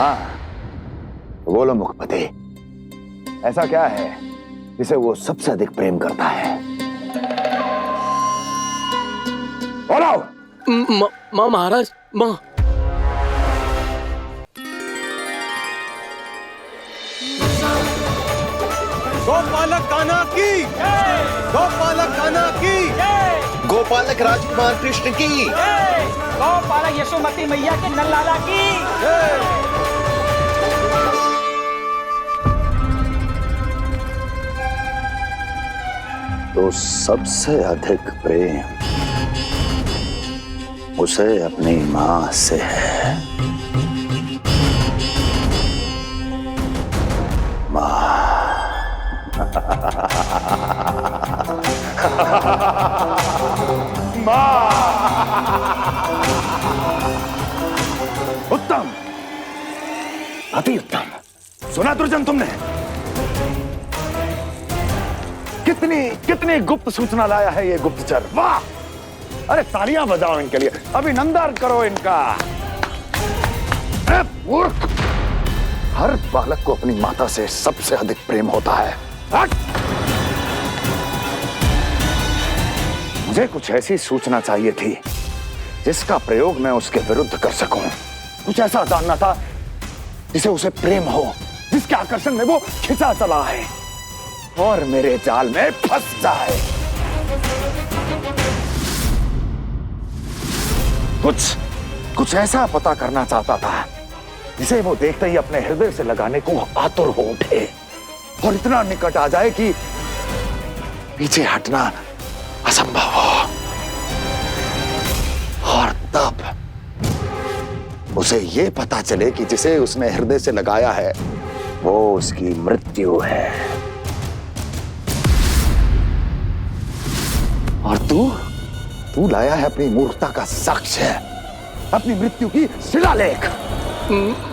हाँ, बोलो मुखपति, ऐसा क्या है जिसे वो सबसे अधिक प्रेम करता है? बोलो। माँ महाराज, माँ। गोपालक कान्हा की, गोपालक कान्हा की, गोपालक राजकुमार कृष्ण की, गोपालक यशोमती मैया के नल्लाला की। तो सबसे अधिक प्रेम उसे अपनी मां से है। मां। मां। उत्तम, अति उत्तम। सुना दुर्जन तुमने? कितनी कितनी गुप्त सूचना लाया है ये गुप्तचर। वाह! अरे तालियां बजाओ इनके लिए, अभिनंदन करो इनका। मूर्ख! हर बालक को अपनी माता से सबसे अधिक प्रेम होता है। हट! मुझे कुछ ऐसी सूचना चाहिए थी जिसका प्रयोग मैं उसके विरुद्ध कर सकूं। कुछ ऐसा जानना था जिसे उसे प्रेम हो, जिसके आकर्षण में वो खिंचा चला है और मेरे जाल में फंस जाए। कुछ ऐसा पता करना चाहता था जिसे वो देखते ही अपने हृदय से लगाने को आतुर हो उठे और इतना निकट आ जाए कि पीछे हटना असंभव हो। और तब उसे ये पता चले कि जिसे उसने हृदय से लगाया है वो उसकी मृत्यु है। और तू लाया है अपनी मूर्खता का साक्ष्य, अपनी मृत्यु की शिलालेख।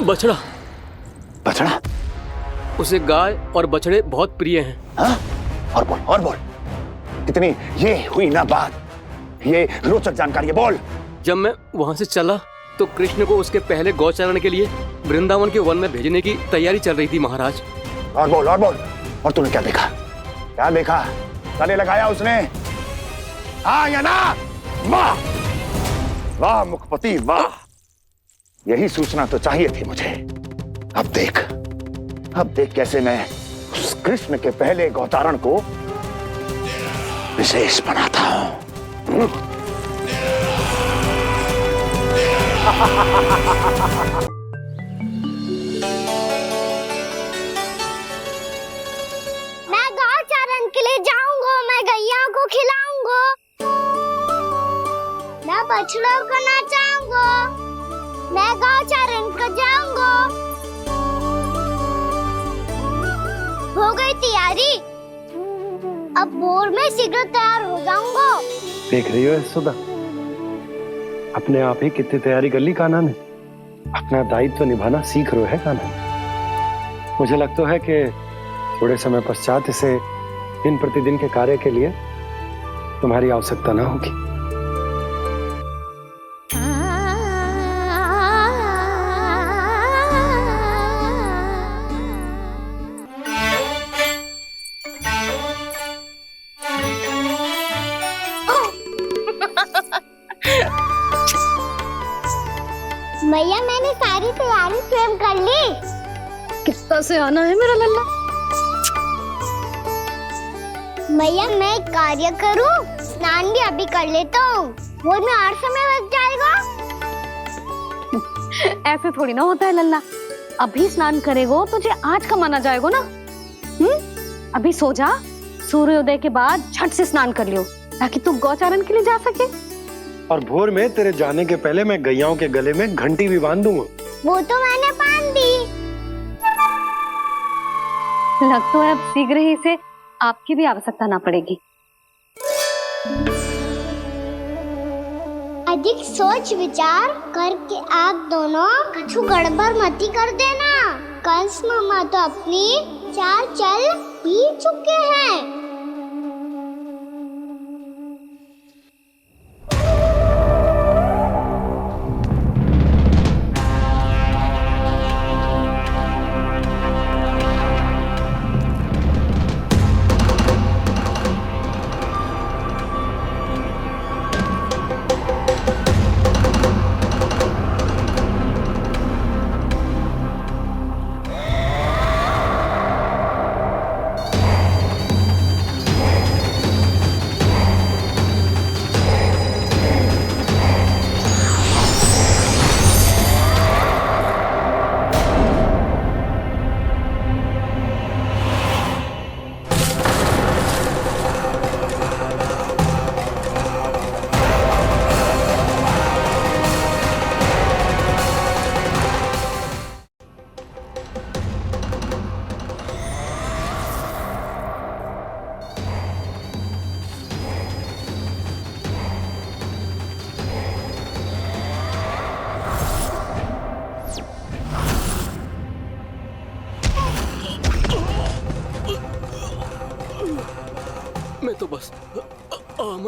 बछड़ा। बछड़ा? उसे गाय और बछड़े बहुत प्रिय हैं। हाँ? और बोल। कितनी ये हुई ना बात, ये रोचक जानकारी है, बोल। जब मैं वहां से चला तो कृष्ण को उसके पहले गौचारण के लिए वृंदावन के वन में भेजने की तैयारी चल रही थी महाराज। और बोल। और तूने क्या देखा? गले लगाया उसने? हाँ या ना? वाह वाह मुखपति वाह, यही सूचना तो चाहिए थी मुझे। अब देख कैसे मैं उस कृष्ण के पहले गौचारण को विशेष बनाता हूं। मैं गौचारण के लिए जाऊंगा, मैं गैया को खिलाऊंगा, मैं बछड़ों को नचाऊंगा, मैं गौचारण को जाऊंगा। हो गई तैयारी, अब भोर में शीघ्र तैयार हो जाऊंगा। देख रही हो यशोदा, अपने आप ही कितनी तैयारी कर ली कान्हा ने। अपना दायित्व निभाना सीख रहे है कान्हा। मुझे लगता है कि थोड़े समय पश्चात इसे दिन प्रतिदिन के कार्य के लिए तुम्हारी आवश्यकता ना होगी। भैया मैंने सारी तैयारी स्वयं कर ली। कितना से आना है मेरा लल्ला? भैया मैं एक कार्य करूं, स्नान भी अभी कर लेता हूँ, वो में और समय लग जाएगा। ऐसे थोड़ी ना होता है लल्ला, अभी स्नान करेगो तुझे आज का माना जाएगा ना। अभी सो जा, सूर्योदय के बाद झट से स्नान कर लियो ताकि तू गौचारण के लिए जा सके। और भोर में तेरे जाने के पहले मैं गैयाओं के गले में घंटी भी बांध दूंगा। वो तो मैंने बांध दी। लग तो है अब शीघ्र ही से आपकी भी आवश्यकता ना पड़ेगी। अधिक सोच विचार करके आप दोनों कछु गड़बड़ मती कर देना। कंस मामा तो अपनी चाल चल ही चुके हैं।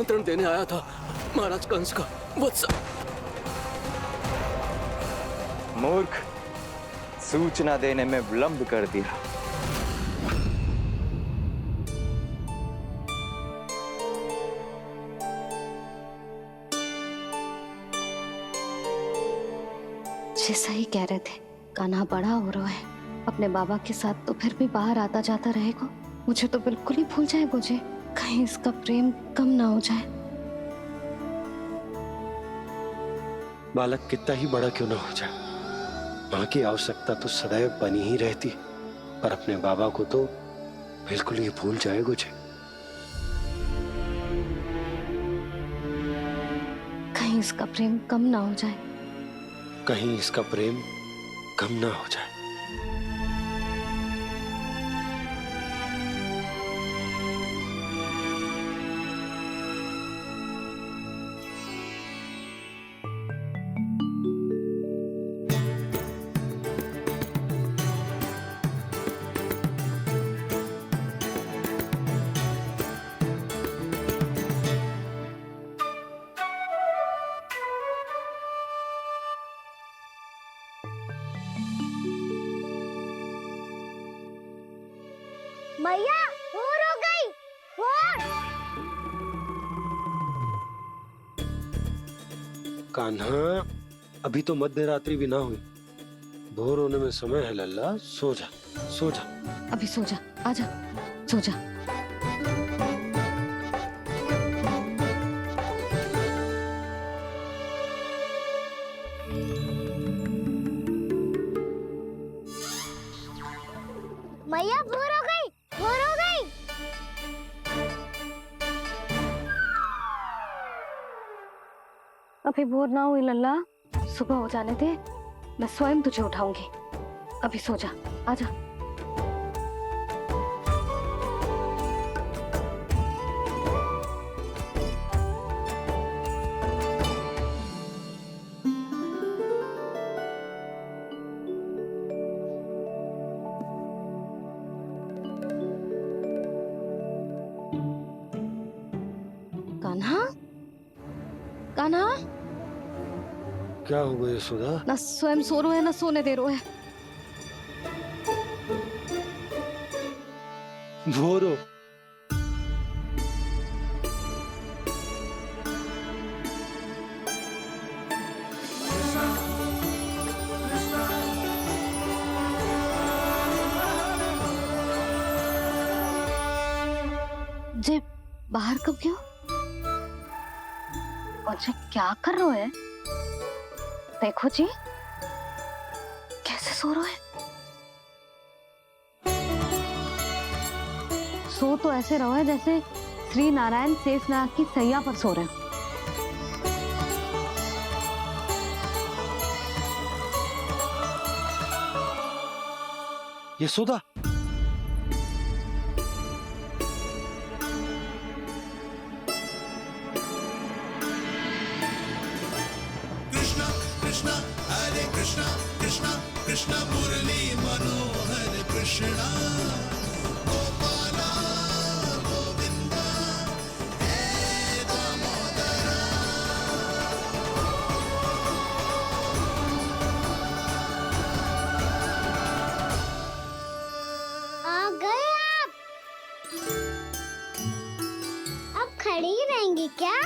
आमंत्रण देने आया था महाराज कंस का वत्स। मूर्ख, सूचना देने में विलंब कर दिया। जी सही कह रहे थे, कान्हा बड़ा हो रहा है, अपने बाबा के साथ तो फिर भी बाहर आता जाता रहेगा, मुझे तो बिल्कुल ही भूल जाएगा जी, कहीं इसका प्रेम कम ना हो जाए। बालक कितना ही बड़ा क्यों ना हो जाए, माँ की आवश्यकता तो सदैव बनी ही रहती, पर अपने बाबा को तो बिल्कुल ही भूल जाएगा जी। कहीं इसका प्रेम कम ना हो जाए, कहीं इसका प्रेम कम ना हो जाए। मैया भोर हो गई, भोर। कान्हा, अभी तो मध्य रात्रि भी ना हुई, भोर होने में समय है लल्ला, सो जा सो जा। अभी सो जा, आजा सो जा। मैया भोर हो गई, भोर हो गई। अभी भोर ना हुई लल्ला, सुबह हो जाने दे, मैं स्वयं तुझे उठाऊंगी। अभी सो जा, आजा। कान्हा, कान्हा, क्या हो गया सुधा? ना स्वयं सो रहे है ना सोने दे रहे है। भोर हो। जे बाहर कब गयो? और जे क्या कर रहे है? देखो जी, कैसे सो रहे हैं। सो तो ऐसे रहो है जैसे श्री नारायण शेषनाग की सैया पर सो रहे हैं। यशोदा, कृष्ण मुरली मनोहर कृष्णा गोपाला गोविंदा हे दामोदरा। आ गए आप। अब खड़ी ही रहेंगी क्या?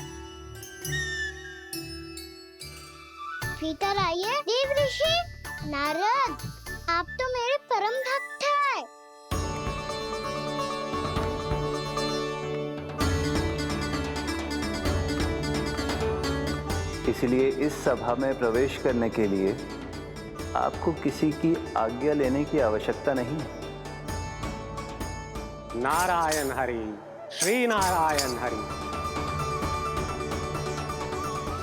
भीतर आइए देव ऋषि। नारद, आप तो मेरे परम भक्त हैं। इसलिए इस सभा में प्रवेश करने के लिए आपको किसी की आज्ञा लेने की आवश्यकता नहीं है। नारायण हरि, श्री नारायण हरि।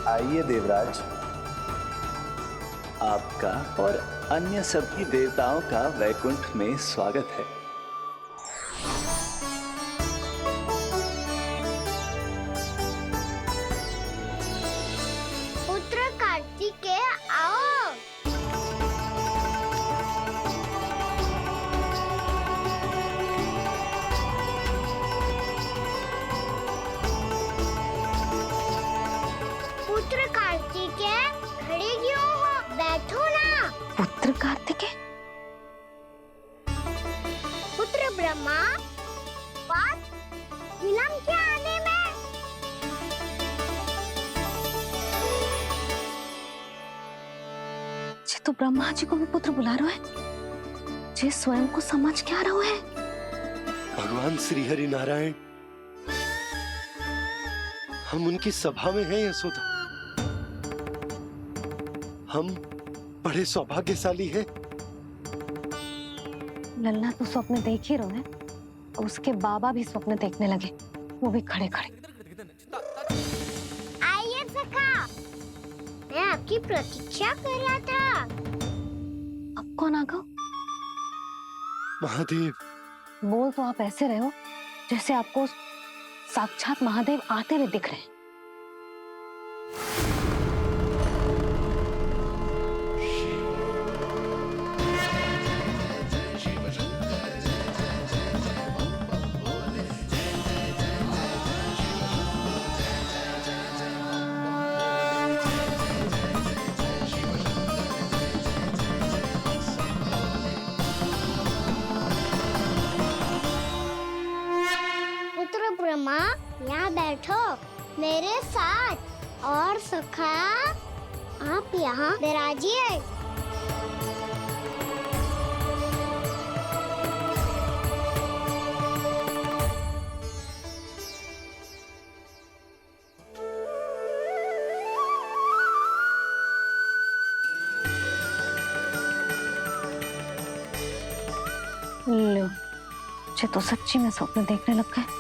आइए देवराज, आपका और अन्य सभी देवताओं का वैकुंठ में स्वागत है। पुत्र कार्तिकेय आओ। पुत्र कार्तिकेय, खड़े क्यों हो? बैठो ना। पुत्र कार्तिकेय? पुत्र ब्रह्मा, बात विलंब क्या आने में? जे तो ब्रह्मा जी को भी पुत्र बुला रहा है, जे स्वयं को समझ क्या रहा है? भगवान श्री हरि नारायण, हम उनकी सभा में हैं यशोदा। हम बड़े सौभाग्यशाली हैं। लल्ला तो स्वप्न देख ही रहे हैं, और उसके बाबा भी स्वप्न देखने लगे, वो भी खड़े खड़े। आइए सखा, मैं आपकी प्रतीक्षा कर रहा था। अब कौन आ गया? महादेव। बोल तो आप ऐसे रहे हो जैसे आपको साक्षात महादेव आते हुए दिख रहे हैं। पुत्र ब्रह्मा, यहाँ बैठो मेरे साथ। और सखा, आप यहाँ विराजिए। लो, मुझे तो सच्ची में स्वप्न देखने लग गए।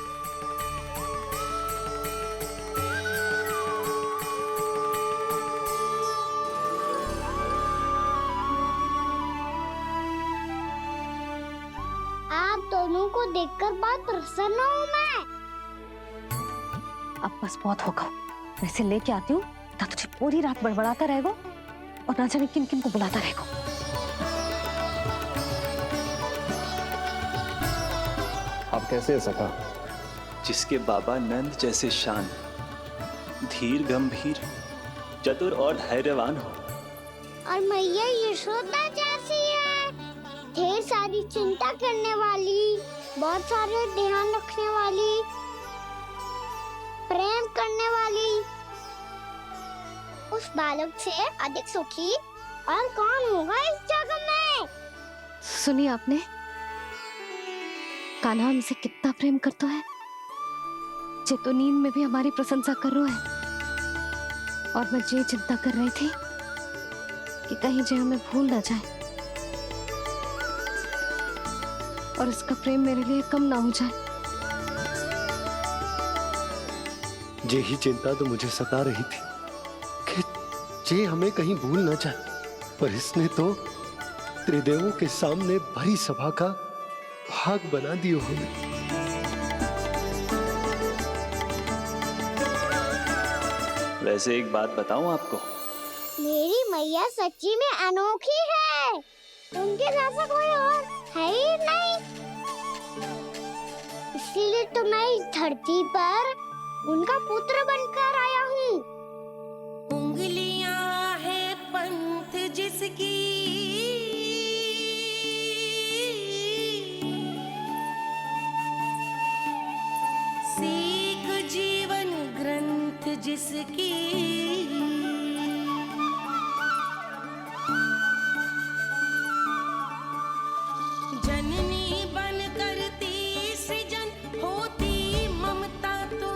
आप दोनों को देखकर बहुत प्रसन्न हूँ मैं। अब बस बहुत होगा, वैसे लेके आती हूँ ना, तुझे पूरी रात बड़बड़ाता रहेगा और ना जाने किन किन को बुलाता रहेगा। आप कैसे है सखा? जिसके बाबा नंद जैसे शान, धीर गंभीर, चतुर और धैर्यवान हो। और मैया यशोदा जैसी है, ढेर सारी चिंता करने वाली, बहुत सारे ध्यान रखने वाली, प्रेम करने वाली। उस बालक से अधिक सुखी और कौन होगा इस जग में? सुनिए आपने, कान्हा हमसे कितना प्रेम करता है, जे तो नींद में भी हमारी प्रशंसा कर रहा है। और मैं ये चिंता कर रही थी कि कहीं जे हमें भूल ना जाए और इसका प्रेम मेरे लिए कम ना हो जाए। यही चिंता तो मुझे सता रही थी कि जे हमें कहीं भूल ना जाए, पर इसने तो त्रिदेवों के सामने भरी सभा का भाग बना दियो हमें। वैसे एक बात बताऊं आपको, मेरी मैया सच्ची में अनोखी है, उनके जैसा कोई और है ही नहीं। इसीलिए तो मैं इस धरती पर उनका पुत्र बनकर आया हूँ। उंगलियां है पंथ जिसकी, सीख जीवन ग्रंथ जिसकी, जननी बन करती सृजन होती ममता तो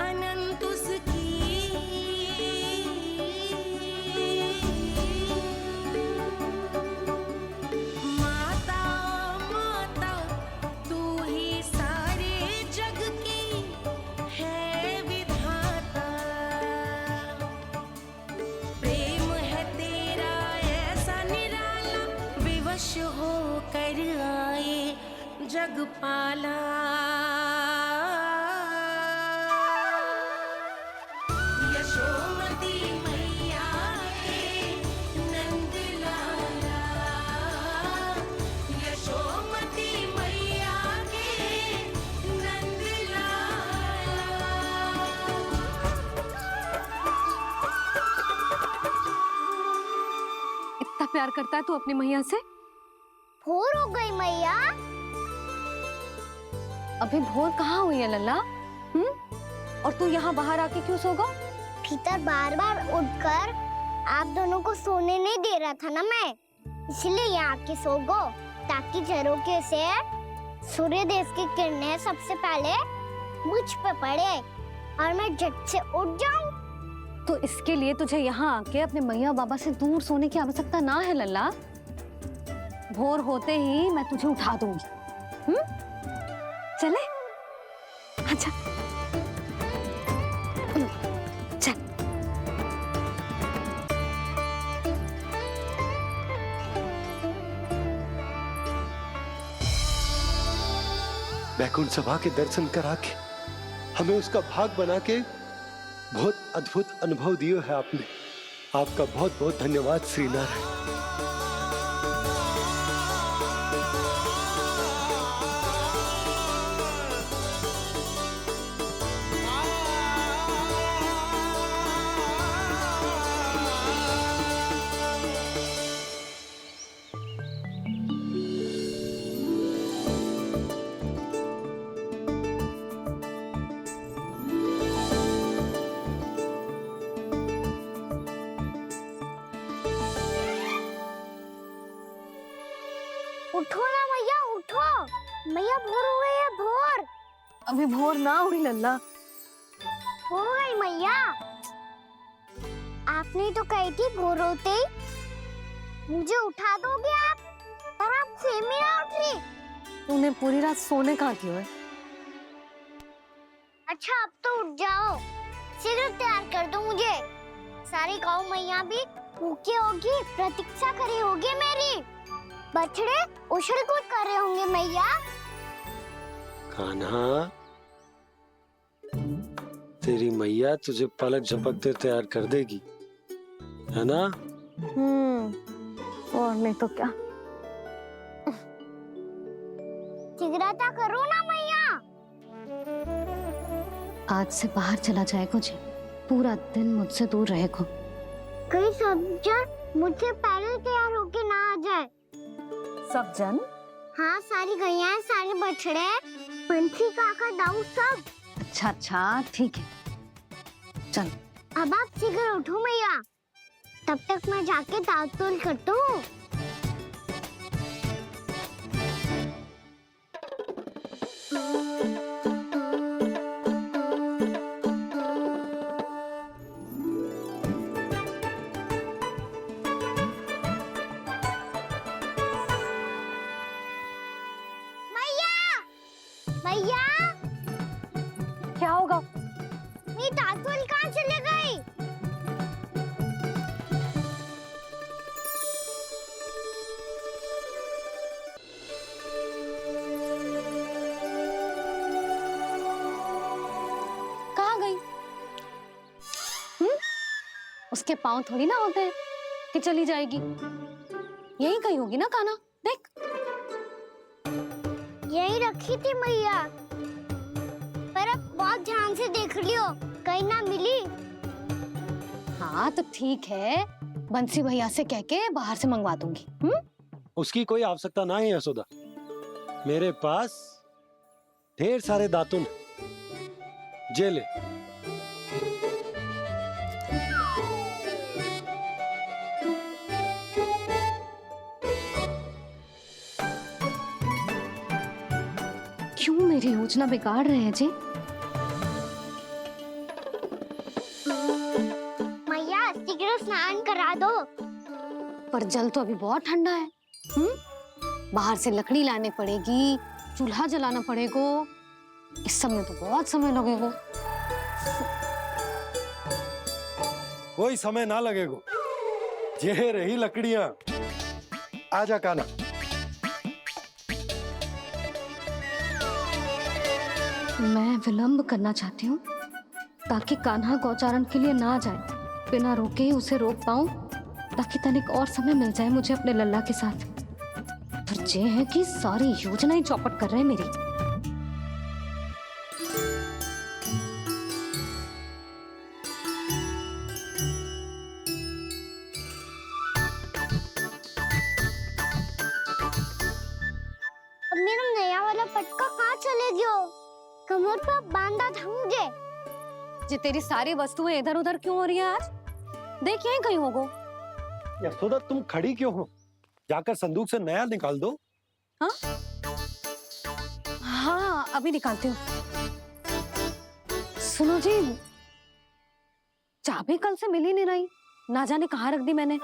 अनंत उसकी। माता माता तू ही सारे जग की है विधाता, प्रेम है तेरा ऐसा निराला, विवश हो कर आए जग पाला। यशोमती मैया के नंद लाला, यशोमती मैया के नंद लाला। प्यार करता है तू अपनी मैया से? भोर हो गई मैया। अभी भोर कहाँ हुई है लल्ला? और तू यहाँ बाहर आके क्यों सोगा? भीतर बार बार उठकर आप दोनों को सोने नहीं दे रहा था ना मैं, इसलिए यहाँ आके सो गो, ताकि झरोके से सूर्य देव की किरणें सबसे पहले मुझ पे पड़े और मैं झट से उठ जाऊं। तो इसके लिए तुझे यहाँ आके अपने मैया बाबा से दूर सोने की आवश्यकता ना है लल्ला। भोर होते ही मैं तुझे उठा दूंगी। चले? अच्छा चल। वैकुंठ सभा के दर्शन करा के हमें उसका भाग बना के बहुत अद्भुत अनुभव दियो है आपने। आपका बहुत बहुत धन्यवाद श्रीनारायण। उठो ना मैया, उठो। मैया भोर हो गई है, भोर। अभी भोर ना हुई लल्ला। हो गई मैया। आपने तो कही थी भोर होते ही मुझे उठा दोगे आप, पर आप फिर भी ना उठी। तूने पूरी रात सोने कहाँ की है? अच्छा अब तो उठ जाओ, शीघ्र तैयार कर दो मुझे। सारी गाँव मैया भी भूखी होगी, प्रतीक्षा करी होगी मेरी। बछड़े उछल कूद कर रहे होंगे मैया। कान्हा, तेरी मैया तुझे पलक झपकते तैयार कर देगी, है ना? और नहीं तो क्या। शीघ्रता करो ना मैया। आज से बाहर चला जाएगा जी, पूरा दिन मुझसे दूर रहेगा। कहीं सब जन मुझसे पहले तैयार होके ना आ जाए। सब जन? हाँ, सारी गैया, सारे बछड़े, पंछी, काका, दाऊ सब। अच्छा अच्छा ठीक है, चल। अब आप शीघ्र उठो मैया, तब तक मैं जाके ताल-तोल करता हूँ। मैया, क्या होगा? मेरी ताल-तोल कहाँ चले गई? कहाँ गई? उसके पाँव थोड़ी ना होते हैं कि चली जाएगी। यही कहीं होगी ना कान्हा, देख। यही रखी थी मैया, पर अब बहुत ध्यान से देख लियो, कहीं ना मिली। हाँ तो ठीक है, बंसी भैया से कह के बाहर से मंगवा दूंगी। उसकी कोई आवश्यकता ना है यशोदा, मेरे पास ढेर सारे दातुन, जे ले। क्यों मेरी योजना बिगाड़ रहे हैं जी? मैया शीघ्र स्नान करा दो। पर जल तो अभी बहुत ठंडा है। बाहर से लकड़ी लाने पड़ेगी, चूल्हा जलाना पड़ेगा। इस सब में तो बहुत समय लगेगा। कोई समय ना लगेगा, ये रही लकड़ियां। आजा कान्हा। मैं विलंब करना चाहती हूँ ताकि कान्हा गौचारण के लिए ना जाए, बिना रोके ही उसे रोक पाऊं, ताकि तनिक और समय मिल जाए मुझे अपने लल्ला के साथ। पर ये है कि सारी योजना ही चौपट कर रहे हैं मेरी। कमर पर बांधा था मुझे। जे तेरी सारी वस्तुएं इधर उधर क्यों हो रही है आज? देख यहीं कहीं होगो। यशोदा तुम खड़ी क्यों हो? जाकर संदूक से नया निकाल दो। हाँ हाँ अभी निकालती हूँ। सुनो जी, चाबी कल से मिल ही नहीं रही, ना जाने कहाँ रख दी मैंने।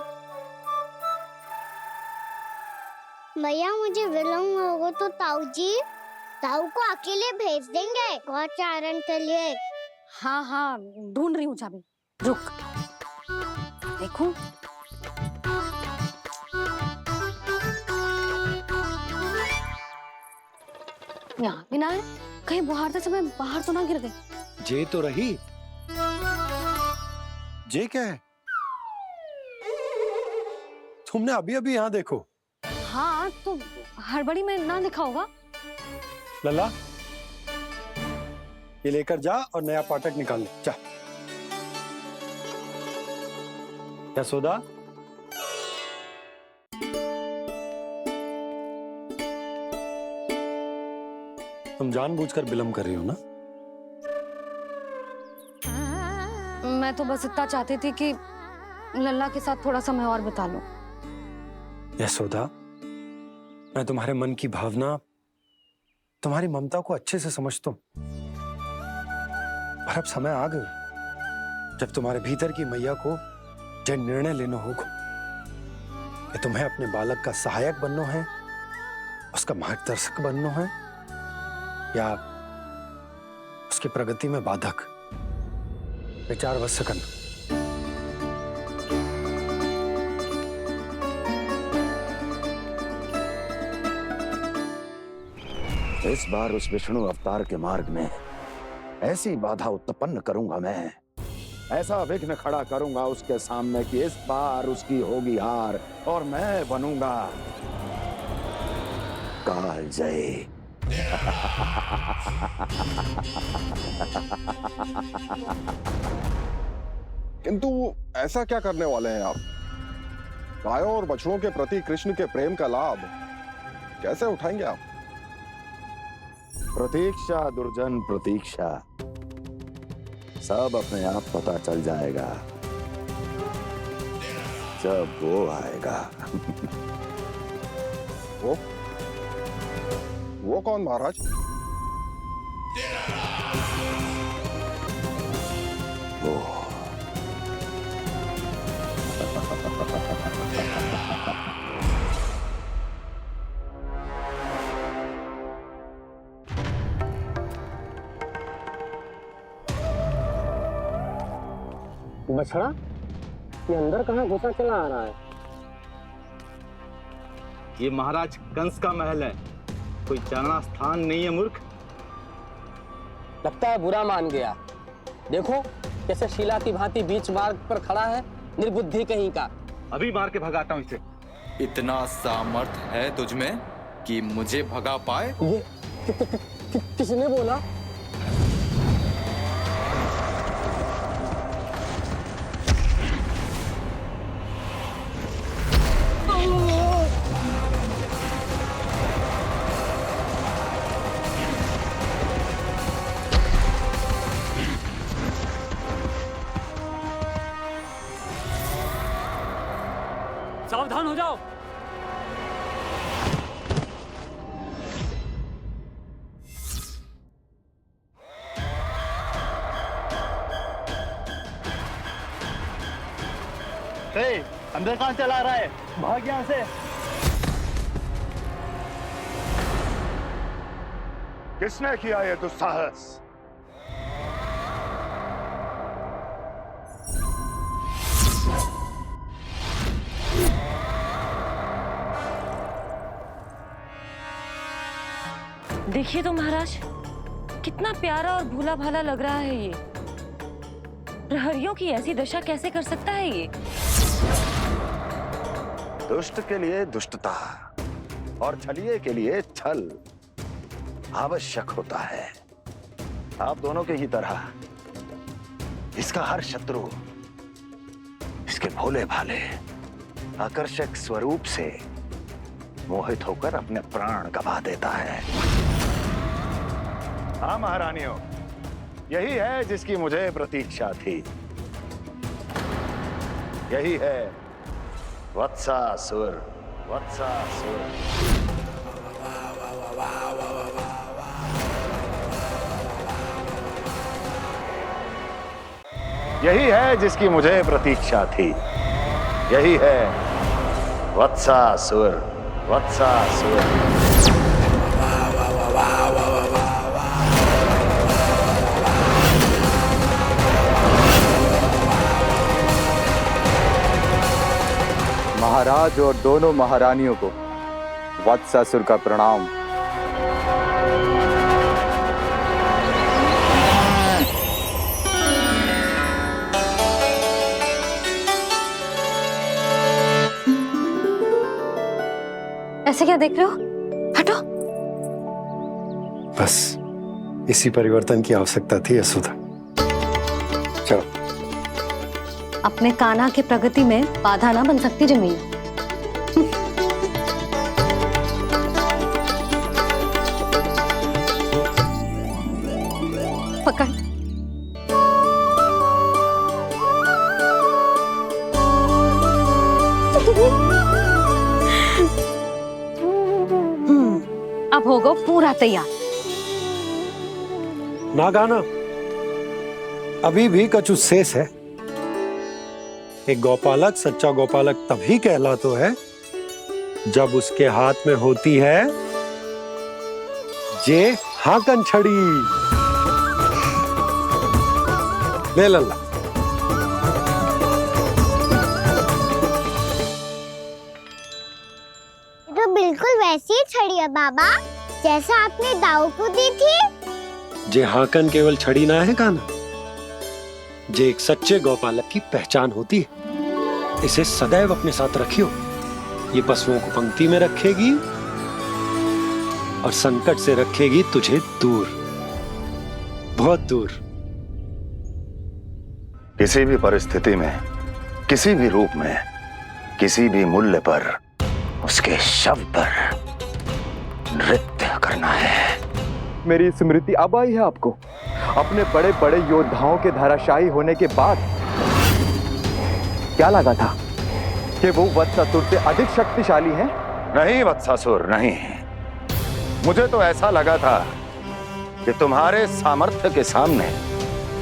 भैया मुझे विलम्ब होगा तो ताऊ को अकेले भेज देंगे गौचारण के लिए। हाँ हाँ ढूंढ रही हूँ चाबी, रुक। देखूं। यहाँ भी ना है, कहीं बुहारते समय बाहर तो ना गिर गई। जे तो रही। जे क्या है? तुमने अभी अभी यहाँ देखो। हाँ तो हड़बड़ी में ना लिखा होगा। लल्ला ये लेकर जा और नया पाठक निकाल ले, जा। यशोदा तुम जानबूझकर विलम्ब कर रही हो ना? मैं तो बस इतना चाहती थी कि लल्ला के साथ थोड़ा समय और बिता लो। यशोदा मैं तुम्हारे मन की भावना, तुम्हारी ममता को अच्छे से समझता हूं, पर अब समय आ गया जब तुम्हारे भीतर की मैया को यह निर्णय लेना होगा कि तुम्हें अपने बालक का सहायक बनना है, उसका मार्गदर्शक बनना है, या उसकी प्रगति में बाधक। विचार अवश्य करना। इस बार उस विष्णु अवतार के मार्ग में ऐसी बाधा उत्पन्न करूंगा मैं, ऐसा विघ्न खड़ा करूंगा उसके सामने कि इस बार उसकी होगी हार और मैं बनूंगा कालजयी। किंतु ऐसा क्या करने वाले हैं आप? गायों और बछड़ों के प्रति कृष्ण के प्रेम का लाभ कैसे उठाएंगे आप? प्रतीक्षा दुर्जन प्रतीक्षा, सब अपने आप पता चल जाएगा जब वो आएगा। वो कौन महाराज? वो बछड़ा ये अंदर कहाँ घुसा चला आ रहा है? ये महाराज कंस का महल है, कोई जाना स्थान नहीं है मूर्ख। लगता है बुरा मान गया। देखो कैसे शीला की भांति बीच मार्ग पर खड़ा है, निर्बुद्धि कहीं का। अभी मार के भगाता हूँ इसे। इतना सामर्थ है तुझमें कि मुझे भगा पाए? ये किसने बोला? सावधान हो जाओ। अंदर कहाँ चला रहा है? भाग यहाँ से। किसने किया ये दुस्साहस? देखिए तो महाराज, कितना प्यारा और भोला भाला लग रहा है ये। प्रहरियों की ऐसी दशा कैसे कर सकता है ये? दुष्ट के लिए दुष्टता और छलिए के लिए छल आवश्यक होता है। आप दोनों के ही तरह इसका हर शत्रु इसके भोले भाले आकर्षक स्वरूप से मोहित होकर अपने प्राण गंवा देता है। हाँ महारानियों, यही है जिसकी मुझे प्रतीक्षा थी। यही है वत्सासुर। वत्सासुर। यही है जिसकी मुझे प्रतीक्षा थी। यही है वत्सासुर। वत्सासुर। महाराज और दोनों महारानियों को वत्सासुर का प्रणाम। ऐसे क्या देख रहे हो? हटो। बस इसी परिवर्तन की आवश्यकता थी यशोदा। चलो। अपने कान्हा की प्रगति में बाधा ना बन सकती जमीन। पकड़। अब होगा पूरा तैयार। ना गाना, अभी भी कछु शेष है। एक गौपालक सच्चा गौपालक तभी कहलाता है जब उसके हाथ में होती है जे हाकन छड़ी। ले लल्ला। तो बिल्कुल वैसी ही छड़ी है बाबा, जैसा आपने दाऊ को दी थी। जे हाकन केवल छड़ी ना है काना, जे एक सच्चे गौपालक की पहचान होती है। इसे सदैव अपने साथ रखियो। ये पशुओं को पंक्ति में रखेगी और संकट से रखेगी तुझे दूर, बहुत दूर। किसी भी परिस्थिति में, किसी भी रूप में, किसी भी मूल्य पर उसके शव पर नृत्य करना है। मेरी स्मृति अब आई है आपको? अपने बड़े बड़े योद्धाओं के धराशायी होने के बाद क्या लगा था कि वो वत्सासुर से अधिक शक्तिशाली हैं? नहीं वत्सासुर, नहीं। मुझे तो ऐसा लगा था कि तुम्हारे सामर्थ्य के सामने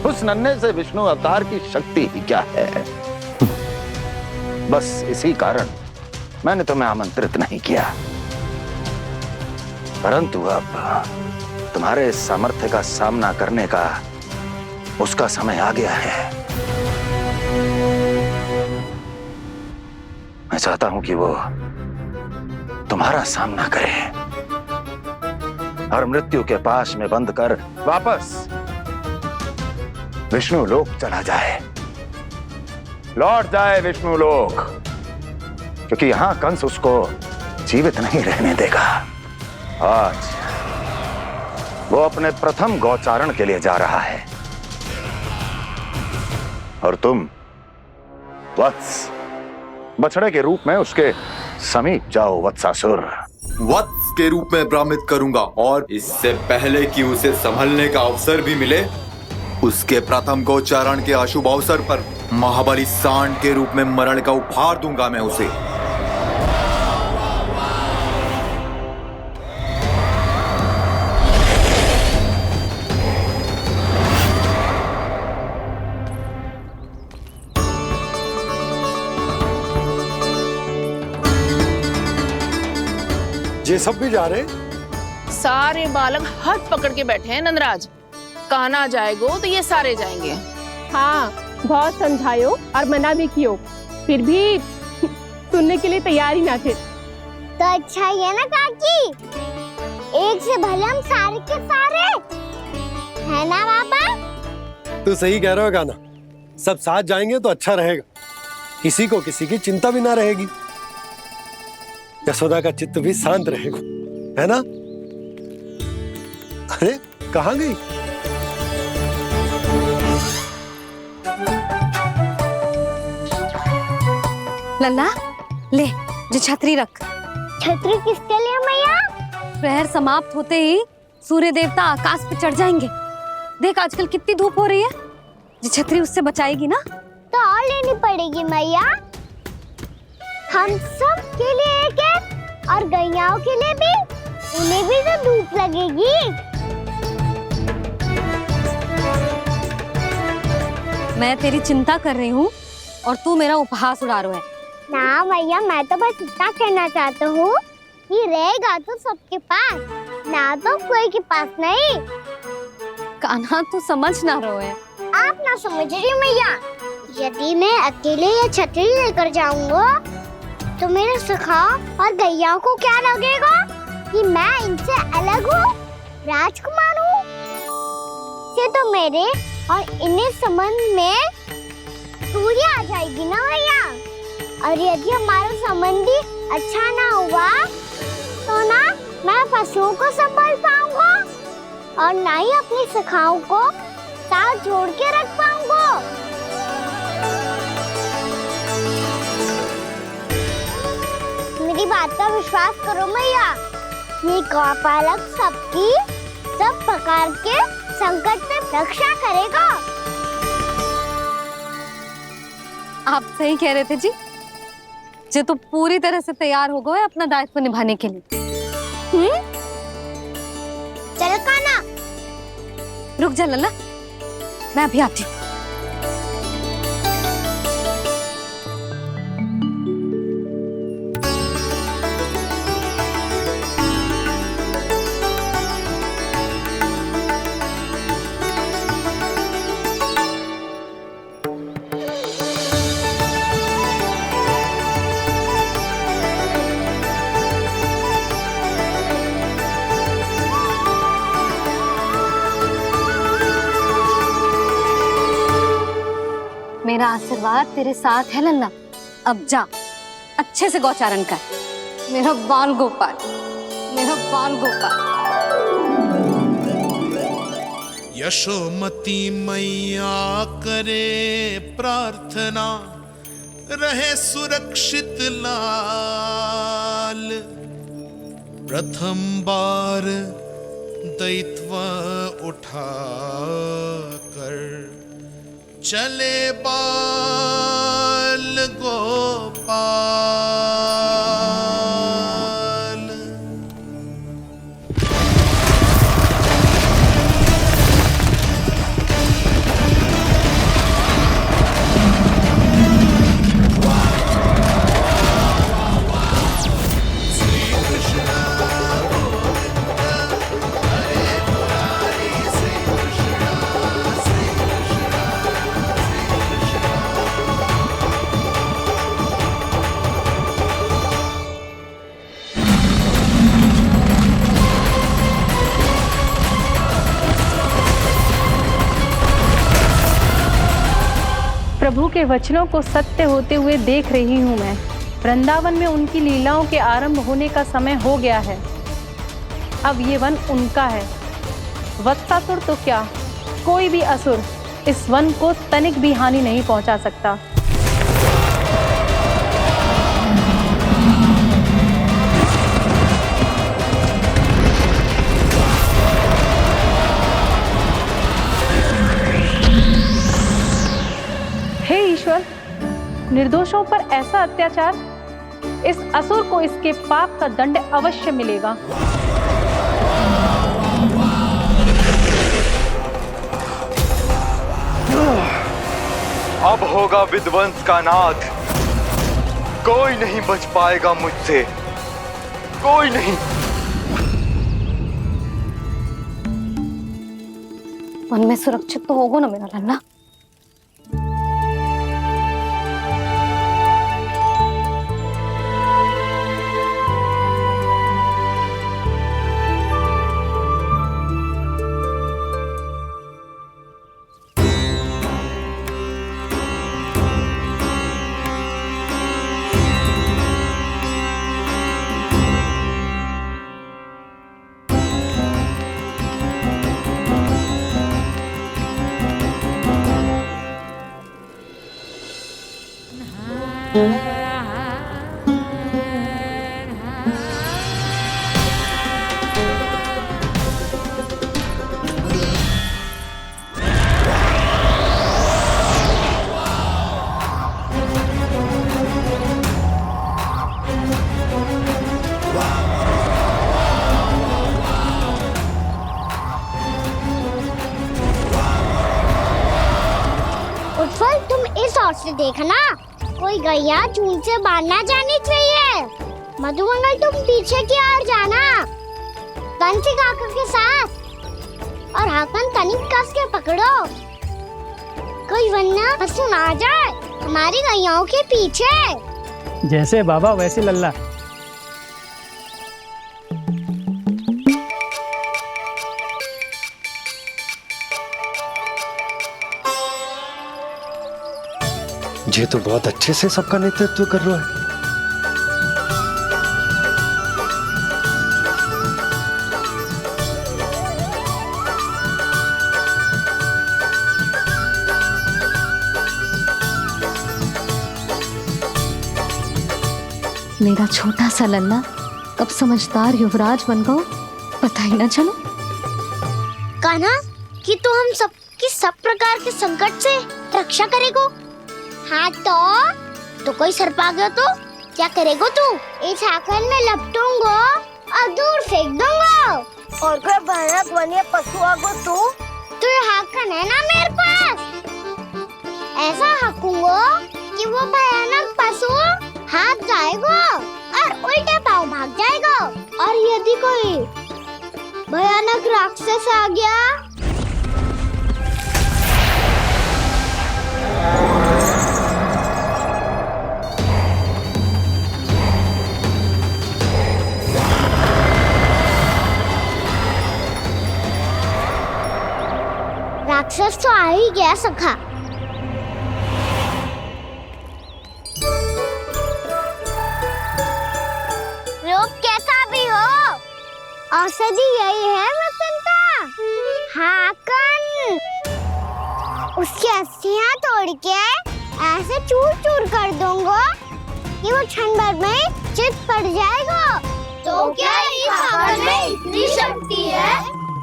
उस नन्हे से विष्णु अवतार की शक्ति ही क्या है। बस इसी कारण मैंने तुम्हें आमंत्रित नहीं किया। परंतु अब तुम्हारे सामर्थ्य का सामना करने का उसका समय आ गया है। मैं चाहता हूं कि वो तुम्हारा सामना करे और मृत्यु के पाश में बंद कर वापस विष्णु लोक चला जाए, लौट जाए विष्णु लोक, क्योंकि यहां कंस उसको जीवित नहीं रहने देगा। आज वो अपने प्रथम गौचारण के लिए जा रहा है और तुम वत्स बछड़े के रूप में उसके समीप जाओ वत्सासुर। वत्स के रूप में भ्रमित करूंगा और इससे पहले कि उसे संभलने का अवसर भी मिले, उसके प्रथम गोचारण के अशुभ अवसर पर महाबली सांड के रूप में मरण का उपहार दूंगा मैं उसे। ये सब भी जा रहे? सारे बालक हाथ पकड़ के बैठे हैं नंदराज। कान्हा जाएगो तो ये सारे जाएंगे। हाँ, बहुत समझायो और मना भी कियो, फिर भी सुनने के लिए तैयार ही ना थे। तो अच्छा ही है ना काकी, एक से भले हम सारे के सारे है ना बाबा। तू सही कह रहा हो गाना, सब साथ जाएंगे तो अच्छा रहेगा, किसी को किसी की चिंता भी ना रहेगी, यशोदा का चित्त भी शांत रहेगा, है ना? अरे कहाँ गई? लल्ला ले, जो छतरी रख। छतरी किसके लिए मैया? प्रहर समाप्त होते ही सूर्य देवता आकाश पे चढ़ जाएंगे। देख आजकल कितनी धूप हो रही है, ये छतरी उससे बचाएगी ना। तो और लेनी पड़ेगी मैया, हम सब के लिए एक एक और गैयाओं के लिए भी, उन्हें भी तो धूप लगेगी। मैं तेरी चिंता कर रही हूँ और तू मेरा उपहास उड़ा रहा है। ना मैया, मैं तो बस इतना कहना चाहता हूँ कि रहेगा तो सबके पास, ना तो कोई के पास नहीं। कान्हा तू समझ ना रहो है। आप ना समझ रही मैया, यदि मैं अकेले ये छतरी लेकर जाऊंगा तो मेरे सखा और गैयाओं को क्या लगेगा कि मैं इनसे अलग हूँ, राजकुमार हूँ। ये तो मेरे और इन्हें संबंध में दूरी आ जाएगी ना भैया। और यदि हमारा संबंध ही अच्छा ना हुआ तो ना मैं पशुओं को संभाल पाऊंगा और ना ही अपनी सखाओं को साथ जोड़ के रख पाऊंगा। मेरी बात का विश्वास करो मैया, ये गौपालक सबकी सब प्रकार के संकट से रक्षा करेगा। आप सही कह रहे थे जी, जे तो पूरी तरह से तैयार हो गए अपना दायित्व निभाने के लिए। चल कान्हा, रुक जा लल्ला, मैं अभी आती हूँ। मेरा आशीर्वाद तेरे साथ है लल्ला। अब जा, अच्छे से गौचारण कर। मेरा बाल गोपाल, मेरा बाल गोपाल। यशोमती मैया करे प्रार्थना, रहे सुरक्षित लाल। प्रथम बार दैत्व उठा कर चले बाल गोपाल। श्री कृष्ण हरे मुरारी, श्री कृष्ण श्री कृष्ण। प्रभु के वचनों को सत्य होते हुए देख रही हूँ मैं। वृंदावन में उनकी लीलाओं के आरंभ होने का समय हो गया है। अब ये वन उनका है। वत्सासुर तो क्या, कोई भी असुर इस वन को तनिक भी हानि नहीं पहुंचा सकता। हे ईश्वर, निर्दोषों पर ऐसा अत्याचार, इस असुर को इसके पाप का दंड अवश्य मिलेगा। अब होगा विध्वंस का नाद। कोई नहीं बच पाएगा मुझसे, कोई नहीं। वन में सुरक्षित तो होगा ना मेरा लल्ला। देखना, कोई गैया चून से बाहर ना जानी चाहिए। मधुमंगल तुम पीछे की ओर जाना, कंसी काका के साथ, और हाकन तनिक कस के पकड़ो, कोई वरना पशु ना जाए हमारी गैयाओं के पीछे। जैसे बाबा वैसे लल्ला। ये तो बहुत अच्छे से सबका नेतृत्व कर रहा है। मेरा छोटा सा लल्ला कब समझदार युवराज बन गो पता ही ना चलो। कान्हा कि तू हम सबकी सब प्रकार के संकट से रक्षा करेगो। हाँ तो कोई सर्प आ गया तो क्या करेगो तू? इस हाकन में लपटूंगो और दूर फेंक दूंगा। और कोई भयानक वन्य पशु आगो तो ये हाकन है ना मेरे पास, ऐसा हाकूंगो कि वो भयानक पशु हाथ जाएगा और उल्टे पाँव भाग जाएगा। और यदि कोई भयानक राक्षस आ गया राक्षस तो आ ही गया सखा। रूप कैसा भी हो, औषधि यही है वसंता। हाकन उसकी अस्थियां तोड़ के ऐसे चूर चूर कर दूंगा कि वो क्षण भर में चित पड़ जाएगा। तो क्या इस हाकन में इतनी शक्ति है?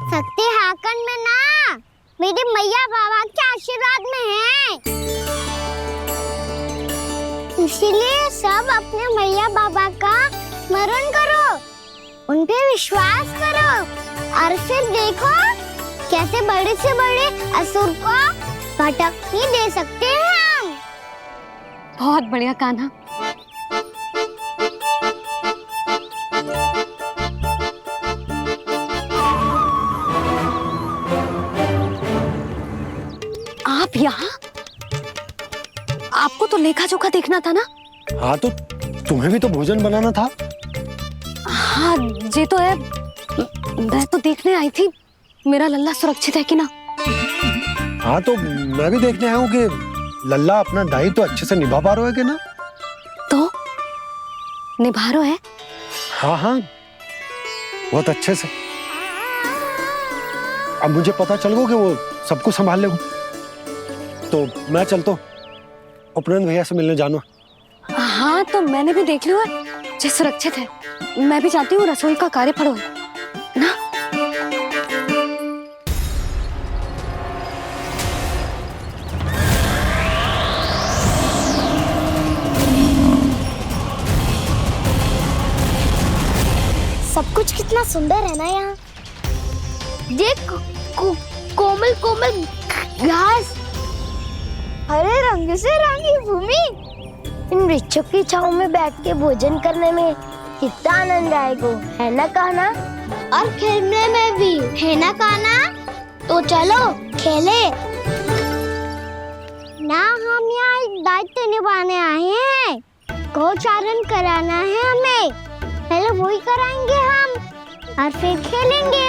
शक्ति हाकन में ना, मेरे मैया बाबा के आशीर्वाद में है। इसीलिए सब अपने मैया बाबा का स्मरण करो, उन पे विश्वास करो और फिर देखो कैसे बड़े से बड़े असुर को भटकने दे सकते हैं हम। बहुत बढ़िया कान्हा। आप यहाँ? आपको तो लेखा जोखा देखना था ना? हाँ तो तुम्हें भी तो भोजन बनाना था। हाँ ये तो है, मैं तो देखने आई थी मेरा लल्ला सुरक्षित है कि ना। हाँ तो मैं भी देखने आया हूँ कि लल्ला अपना दायित्व तो अच्छे से निभा पा रहा है कि ना। तो निभा रहा है? हाँ हाँ बहुत अच्छे से। अब मुझे पता चल गया कि वो सबको संभाल लेगा, तो मैं चलता हूँ उपनंद भैया से मिलने जाना। हाँ तो मैंने भी देख लिया जो सुरक्षित है। मैं भी चाहती हूँ रसोई का कार्य पड़ो ना। सब कुछ कितना सुंदर है ना यहाँ। देख कोमल कोमल घास, हरे रंग से रंगी भूमि, इन वृक्षों की छांव में बैठ के भोजन करने में कितना आनंद आएगा, है ना कान्हा? और खेलने में भी, है ना कान्हा? तो चलो खेले ना। हम यहाँ एक दायित्व निभाने आए हैं, गोचारण कराना है हमें। पहले वही कराएंगे हम और फिर खेलेंगे।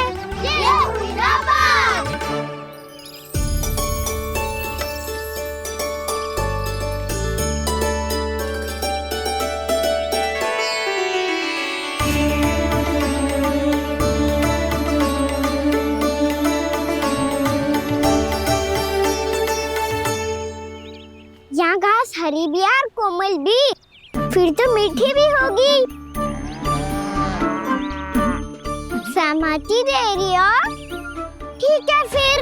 यहाँ घास हरी भी और कोमल भी, फिर तो मीठी भी होगी। सहमति दे रही हो? ठीक है फिर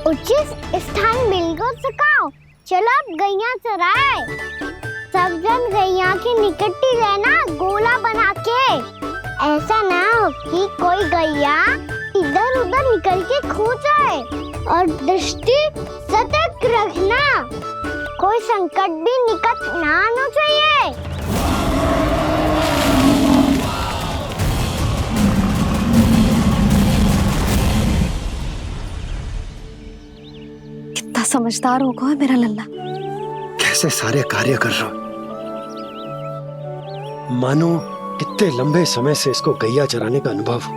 उचित स्थान मिलकर सिखाओ। चलो अब गैया चराए। सब जन गैया के निकट ही रहना, गोला बना के। ऐसा ना हो कि कोई गैया इधर उधर निकल के खो जाए। और दृष्टि सतर्क रखना, कोई संकट भी निकट ना आना चाहिए। कितना समझदार होगा मेरा लल्ला। कैसे सारे कार्य कर रहा, मानो कितने लंबे समय से इसको गैया चराने का अनुभव हो।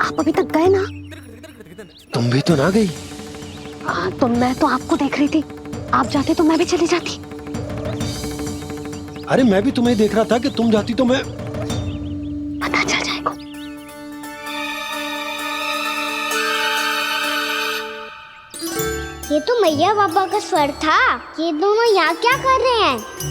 आप अभी तक गए ना? तुम भी तो ना गई। तो मैं तो आपको देख रही थी, आप जाते तो मैं भी चली जाती। अरे मैं भी तुम्हें देख रहा था कि तुम जाती तो मैं। पता चल जाएगा। ये तो मैया बाबा का स्वर था। ये दोनों यहाँ क्या कर रहे हैं?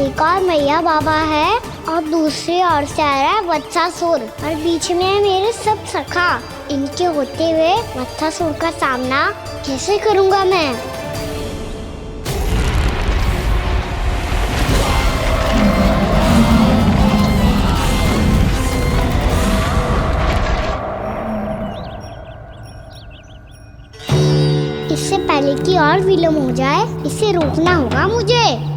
एक और मैया बाबा है और दूसरी ओर से आ रहा है वत्सासुर और बीच में है मेरे सब सखा। इनके होते हुए वत्सासुर का सामना कैसे करूंगा मैं? इससे पहले कि और विलम्ब हो जाए, इसे रोकना होगा मुझे।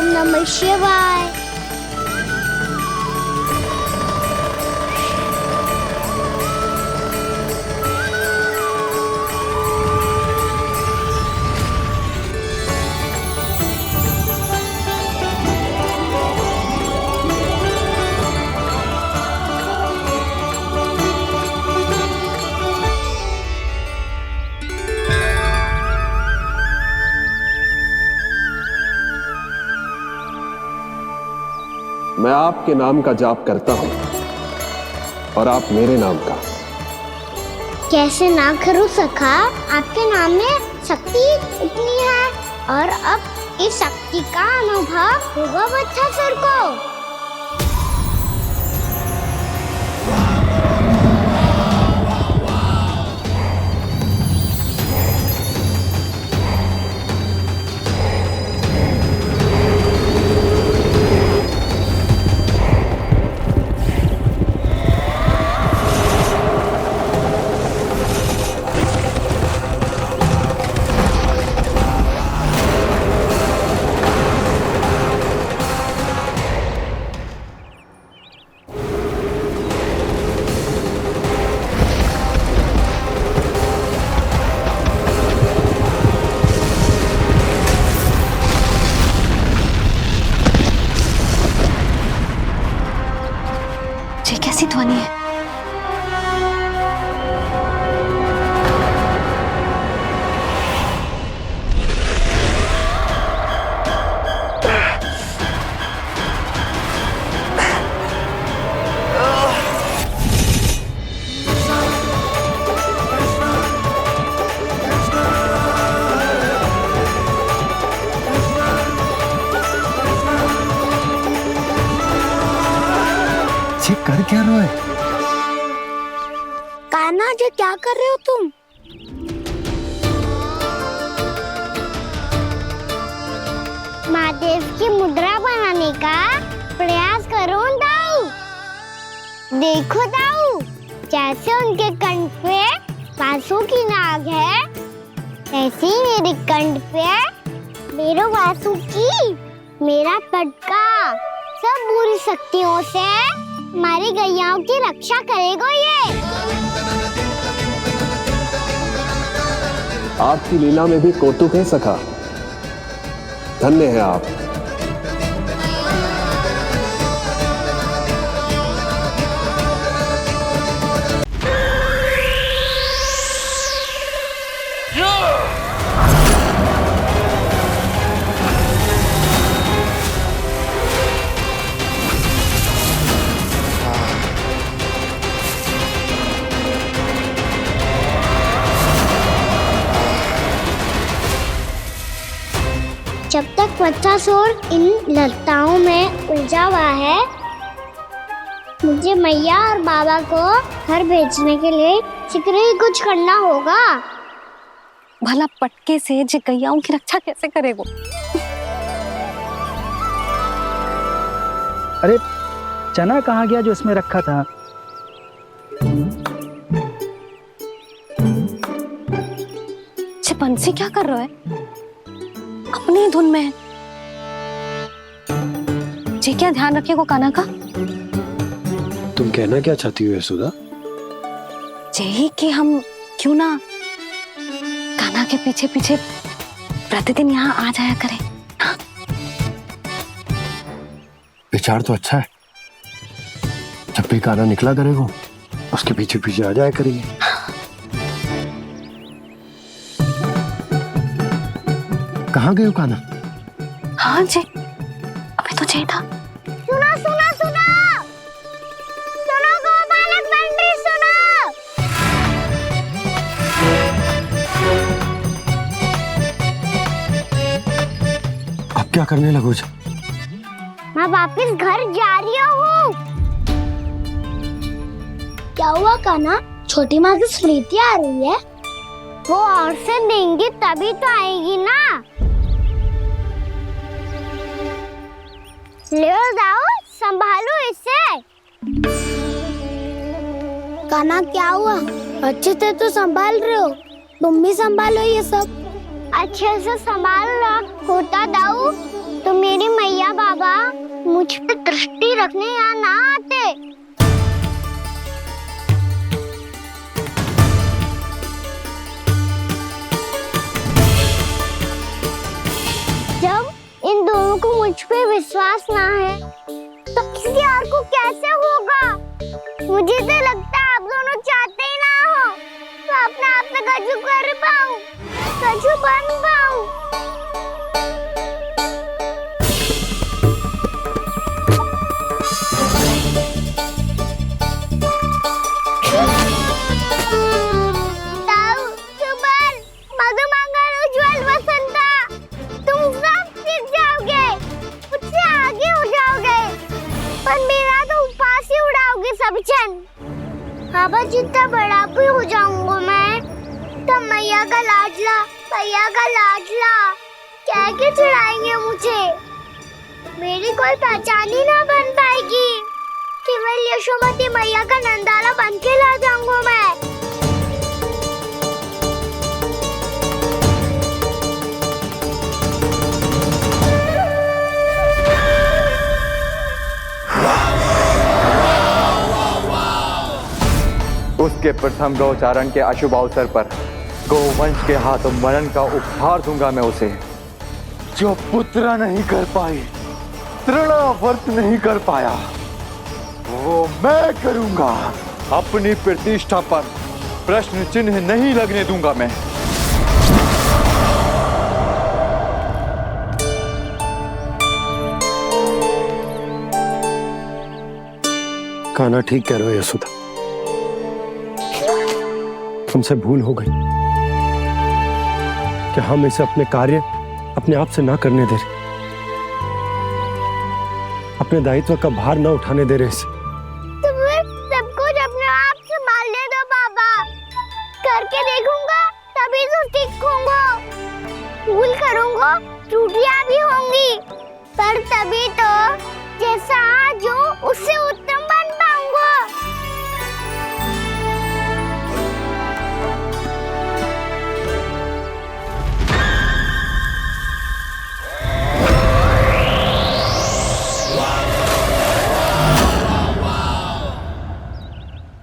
नमः शिवाय। मैं आपके नाम का जाप करता हूं और आप मेरे नाम का। कैसे ना करूं सखा, आपके नाम में शक्ति इतनी है और अब इस शक्ति का अनुभव होगा वत्सासुर को। ये कैसी ध्वनि है? जी कर क्या रहे हो? कान्हा जी क्या कर रहे हो तुम? महादेव की मुद्रा बनाने का प्रयास करो दाऊ। देखो दाऊ, जैसे उनके कंठ पे वासु की नाग है, ऐसे ही मेरे कंठ पे मेरे वासु की मेरा पटका सब बुरी शक्तियों से हमारी गैयाओं की रक्षा करेगा ये। आपकी लीला में भी कौतुक है सखा, धन्य है आप। जब तक वत्सासुर इन लताओं में उलझा हुआ है, मुझे मैया और बाबा को घर भेजने के लिए शीघ्र ही कुछ करना होगा। भला पटके से जे गैयाओं की रक्षा कैसे करेगो? अरे चना कहाँ गया जो इसमें रखा था? बंसी क्या कर रहा है? अपनी धुन में है। जी क्या ध्यान रखिएगा कान्हा का। तुम कहना क्या चाहती हो यशोदा? यही कि हम क्यों ना कान्हा के पीछे पीछे प्रतिदिन यहाँ आ जाया करें। हाँ? विचार तो अच्छा है। जब भी कान्हा निकला करेगा उसके पीछे पीछे आ जाया करेंगे। कहाँ गए हो कान्हा? हाँ जी, अभी तो चाहिए था। सुनो सुनो सुनो सुनो गोपालक बंटी सुनो। अब क्या करने लगोगे? मैं वापस घर जा रही हूँ। क्या हुआ कान्हा? छोटी माँ की स्मृति आ रही है। वो और से देंगी तभी तो आएगी ना। ले जाओ, संभालो इसे। कान्हा क्या हुआ? अच्छे से तो संभाल रहे हो, तुम भी संभालो ये सब। अच्छे से संभाल रहा होता दाऊ तो मेरी मैया बाबा मुझ पे दृष्टि रखने यहाँ ना आते। जब इन दोनों को मुझ पे विश्वास ना है तो किसी और को कैसे होगा? मुझे तो लगता है आप दोनों चाहते ही ना हो तो अपने आप में गजू कर पाऊं, गजू बन पाऊं। बाबा जितना बड़ा भी हो जाऊंगा मैं तो मैया का लाडला कह के चढ़ाएंगे मुझे। मेरी कोई पहचान ही ना बन पाएगी। केवल यशोमती मैया का नंदाला बन के ला जाऊंगा मैं। उसके प्रथम गौचारण के अशुभ अवसर पर गोवंश के हाथों मरण का उपहार दूंगा मैं उसे। जो पुत्र नहीं कर पाई, तृणावर्त नहीं कर पाया, वो मैं करूंगा। अपनी प्रतिष्ठा पर प्रश्न चिन्ह नहीं लगने दूंगा मैं। कान्हा ठीक कह रहे हो यशोदा, तुमसे भूल हो गई कि हम इसे अपने कार्य अपने आप से ना करने दे रहे, अपने दायित्व का भार ना उठाने दे रहे इसे। उससे उत्तम बन पाऊंगा।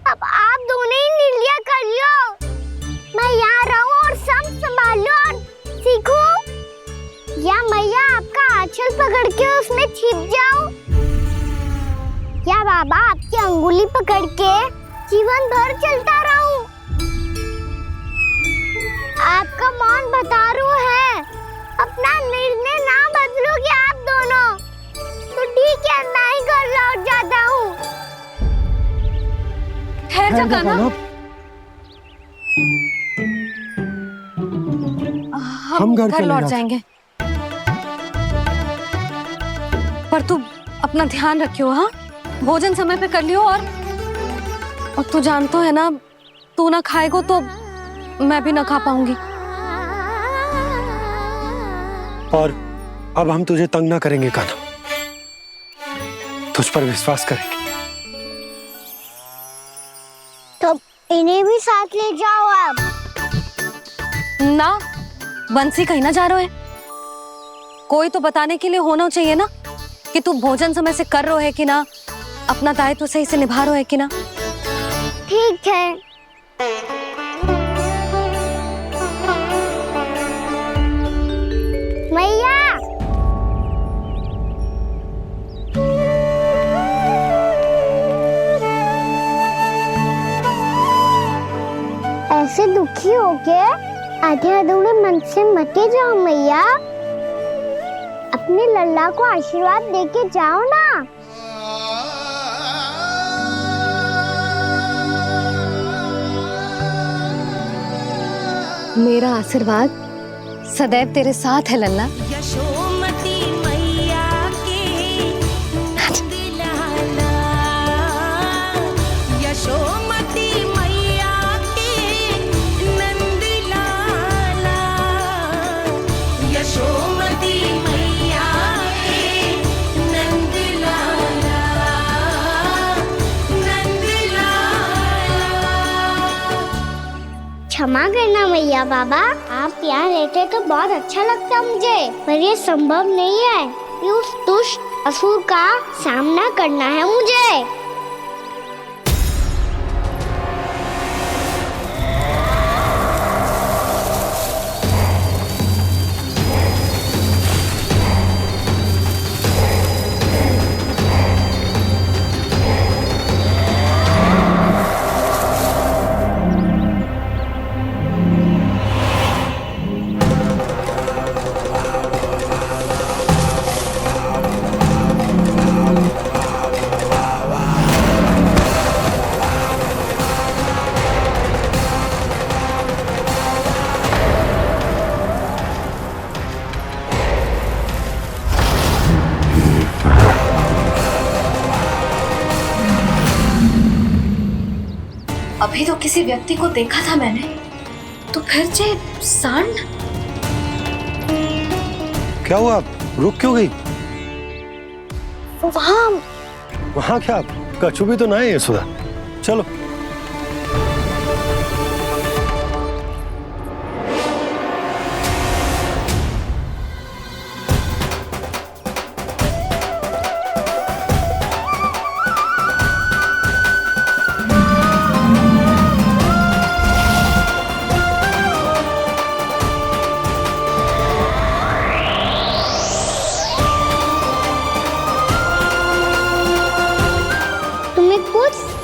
अब आप दोनों ही नीलिया कर लो, मैं यहाँ रहूं और सब संभालूं और सीखूं, या मैया आपका आंचल पकड़ के उसमें छिप जाऊं, या बाबा आपकी अंगुली पकड़ के जीवन भर चलता रहूं। आपका मौन बतारू है, अपना निर्णय ना बदलोगे आप दोनों तो ठीक है, मैं ही घर लौट जाता हूँ। ठहर जा कान्हा, हम घर लौट जाएंगे, पर तू अपना ध्यान रखियो। हाँ, भोजन समय पे कर लियो। और तू जानतो है ना, तू ना खाएगो तो मैं भी ना खा पाऊंगी। और अब हम तुझे तंग ना करेंगे कान्हा, तुझ पर विश्वास करेंगे। तो इन्हें भी साथ ले जाओ आप। ना, बंसी कहीं ना जा रहे है, कोई तो बताने के लिए होना चाहिए ना कि तू भोजन समय से कर रहे है कि ना, अपना दायित्व सही से निभा रहे है कि ना। ठीक है। मैया, ऐसे दुखी होके आधे अधूरे मन से मत जाओ मैया, अपने लल्ला को आशीर्वाद देके जाओ ना। मेरा आशीर्वाद सदैव तेरे साथ है लल्ला। यशोमती मैया के दिलाला, यशोमती मैया के नंदलाला, यशोमती मैया के नंदलाला, नंदलाला। क्षमा करना मैया बाबा, आप यहाँ रहते तो बहुत अच्छा लगता मुझे, पर ये संभव नहीं है कि उस दुष्ट असुर का सामना करना है मुझे। अभी तो किसी व्यक्ति को देखा था मैंने, तो फिर से सांड। क्या हुआ, रुक क्यों गई? वहाँ क्या, कछु भी तो ना है यशोदा, चलो।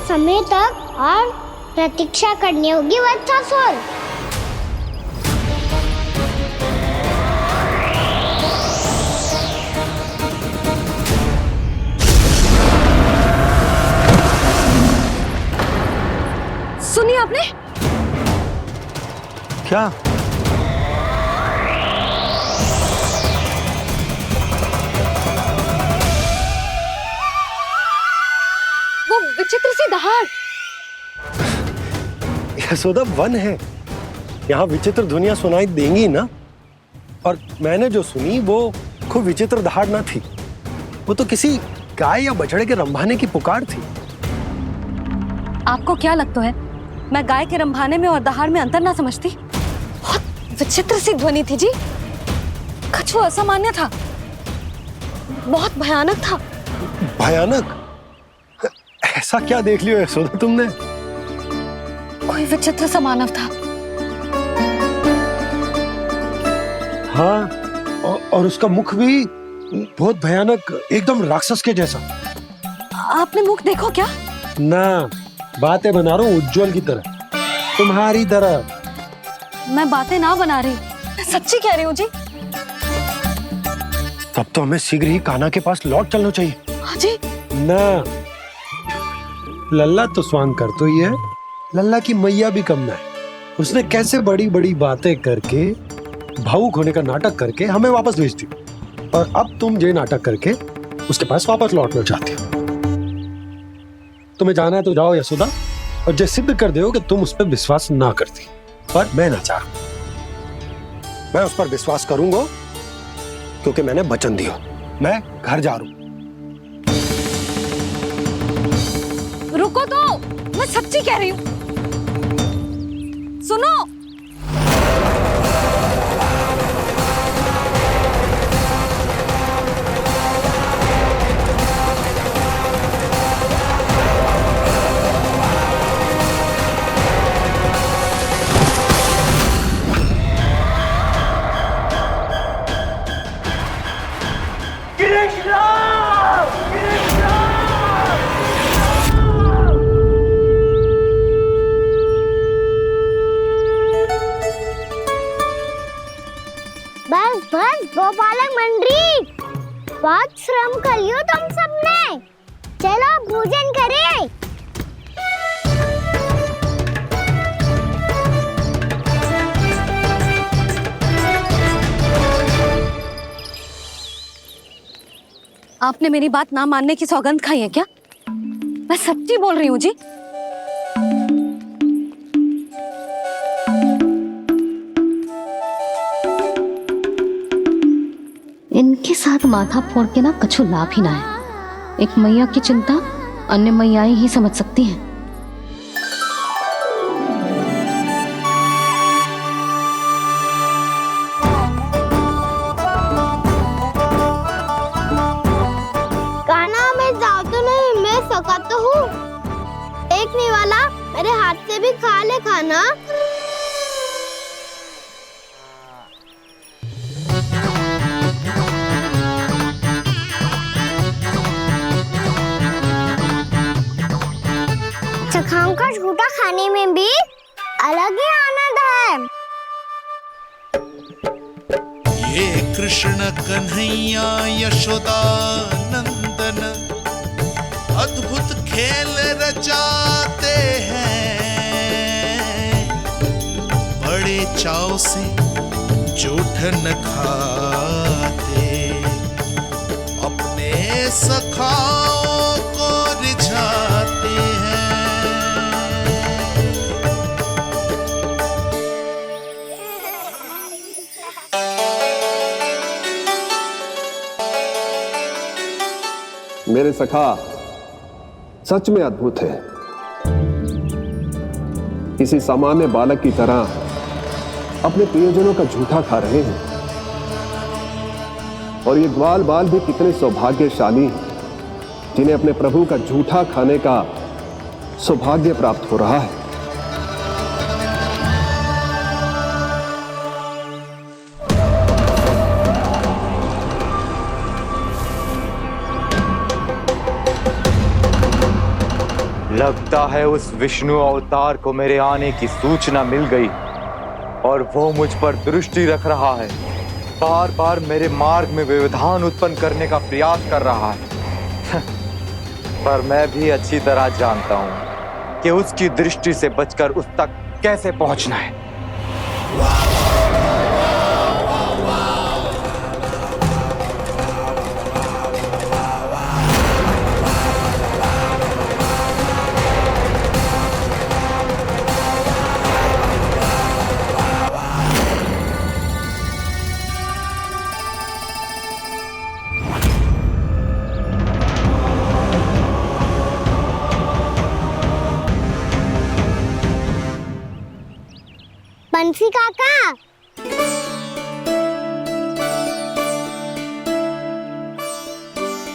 समय तक और प्रतीक्षा करनी होगी वत्सासुर। सुनिए आपने क्या? वो विचित्र सी दहाड़। यशोदा, वन है, यहाँ विचित्र ध्वनियां सुनाई देंगी ना। और मैंने जो सुनी वो खूब विचित्र दहाड़ ना थी, वो तो किसी गाय या बछड़े के रंभाने की पुकार थी। आपको क्या लगता है मैं गाय के रंभाने में और दहाड़ में अंतर ना समझती? बहुत विचित्र सी ध्वनि थी जी। कछु असामान्य था, बहुत भयानक था। भयानक? ऐसा क्या देख लियो यशोदा तुमने? कोई विचित्र सा मानव था। हाँ, और उसका मुख भी बहुत भयानक, एकदम राक्षस के जैसा। आपने मुख देखो क्या? ना, बातें बना रहा हूँ उज्जवल की तरह, तुम्हारी तरह। मैं बातें ना बना रही, मैं सच्ची कह रही हूँ जी। तब तो हमें शीघ्र ही कान्हा के पास लौट चलना चाहिए। हाँ जी। ना, लल्ला तो स्वांग कर तो ही है, लल्ला की मैया भी कम ना है। उसने कैसे बड़ी बड़ी बातें करके, भावुक होने का नाटक करके हमें वापस भेज दी, और अब तुम ये नाटक करके उसके पास वापस लौटना चाहती हो। तुम्हें जाना है तो जाओ यशोदा, और ये सिद्ध कर दो कि तुम उस पर विश्वास ना करती। पर मैं ना चाह, मैं उस पर विश्वास करूंगा क्योंकि मैंने वचन दिया। मैं घर जा रहा हूं। रुको तो, मैं सच्ची कह रही हूँ। सुनो, बस बस गोपालक मंडली, बहुत श्रम कर लियो तुम सबने। चलो भोजन करें। आपने मेरी बात ना मानने की सौगंध खाई है क्या? मैं सच्ची बोल रही हूँ जी। इनके साथ माथा फोड़ के ना कछु लाभ ही ना है। एक मैया की चिंता अन्य मैयाएं ही समझ सकती हैं। कान्हा मैं जाओ तो नहीं, मैं सका तो हूँ। एक नहीं वाला मेरे हाथ से भी खा ले खाना। चखाओं का झूठा खाने में भी अलग ही आनंद है। ये कृष्ण कन्हैया यशोदा नंदन अद्भुत खेल रचाते हैं, बड़े चाव से जूठन खाते, अपने सखाओं को रिझाते हैं। मेरे सखा सच में अद्भुत है। किसी सामान्य बालक की तरह अपने प्रियजनों का झूठा खा रहे हैं, और ये ग्वाल बाल भी कितने सौभाग्यशाली हैं जिन्हें अपने प्रभु का झूठा खाने का सौभाग्य प्राप्त हो रहा है। लगता है उस विष्णु अवतार को मेरे आने की सूचना मिल गई और वो मुझ पर दृष्टि रख रहा है। बार बार मेरे मार्ग में व्यवधान उत्पन्न करने का प्रयास कर रहा है। पर मैं भी अच्छी तरह जानता हूं कि उसकी दृष्टि से बचकर उस तक कैसे पहुंचना है। बंसी काका।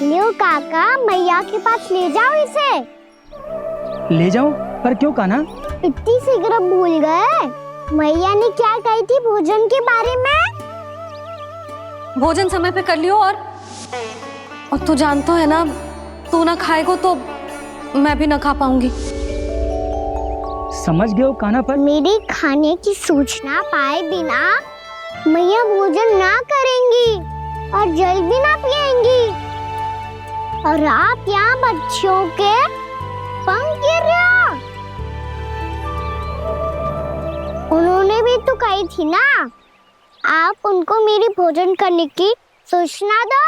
लियो काका, मैया के पास ले जाओ इसे। ले जाओ? पर क्यों कान्हा? इतनी शीघ्र भूल गए? मैया ने क्या कही थी भोजन के बारे में? भोजन समय पे कर लियो। और तू जानता है ना, तू ना खाएगा तो मैं भी ना खा पाऊंगी। समझ गए हो कान्हा? पर मेरे खाने की सूचना पाए बिना मैया भोजन ना करेंगी और जल भी ना पिएंगी। और आप यहाँ बच्चों के पंख गिर रहे हो। उन्होंने भी तो कही थी ना, आप उनको मेरी भोजन करने की सूचना दो।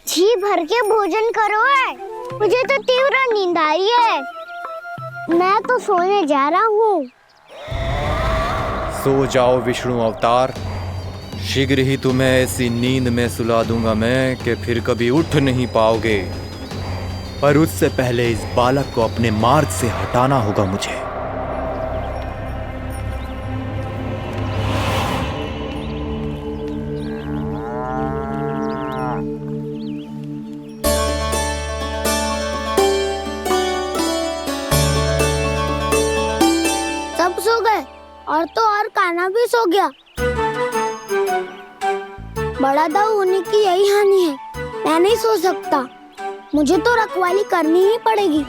जी भर के भोजन करो है, मुझे तो तीव्र नींद आ रही है। मैं तो सोने जा रहा हूँ। सो जाओ विष्णु अवतार, शीघ्र ही तुम्हें ऐसी नींद में सुला दूंगा मैं कि फिर कभी उठ नहीं पाओगे। पर उससे पहले इस बालक को अपने मार्ग से हटाना होगा मुझे। सब सो गए और तो और कान्हा भी सो गया। बड़ा दाऊ होने की यही हानि है। मैं नहीं सो सकता, मुझे तो रखवाली करनी ही पड़ेगी।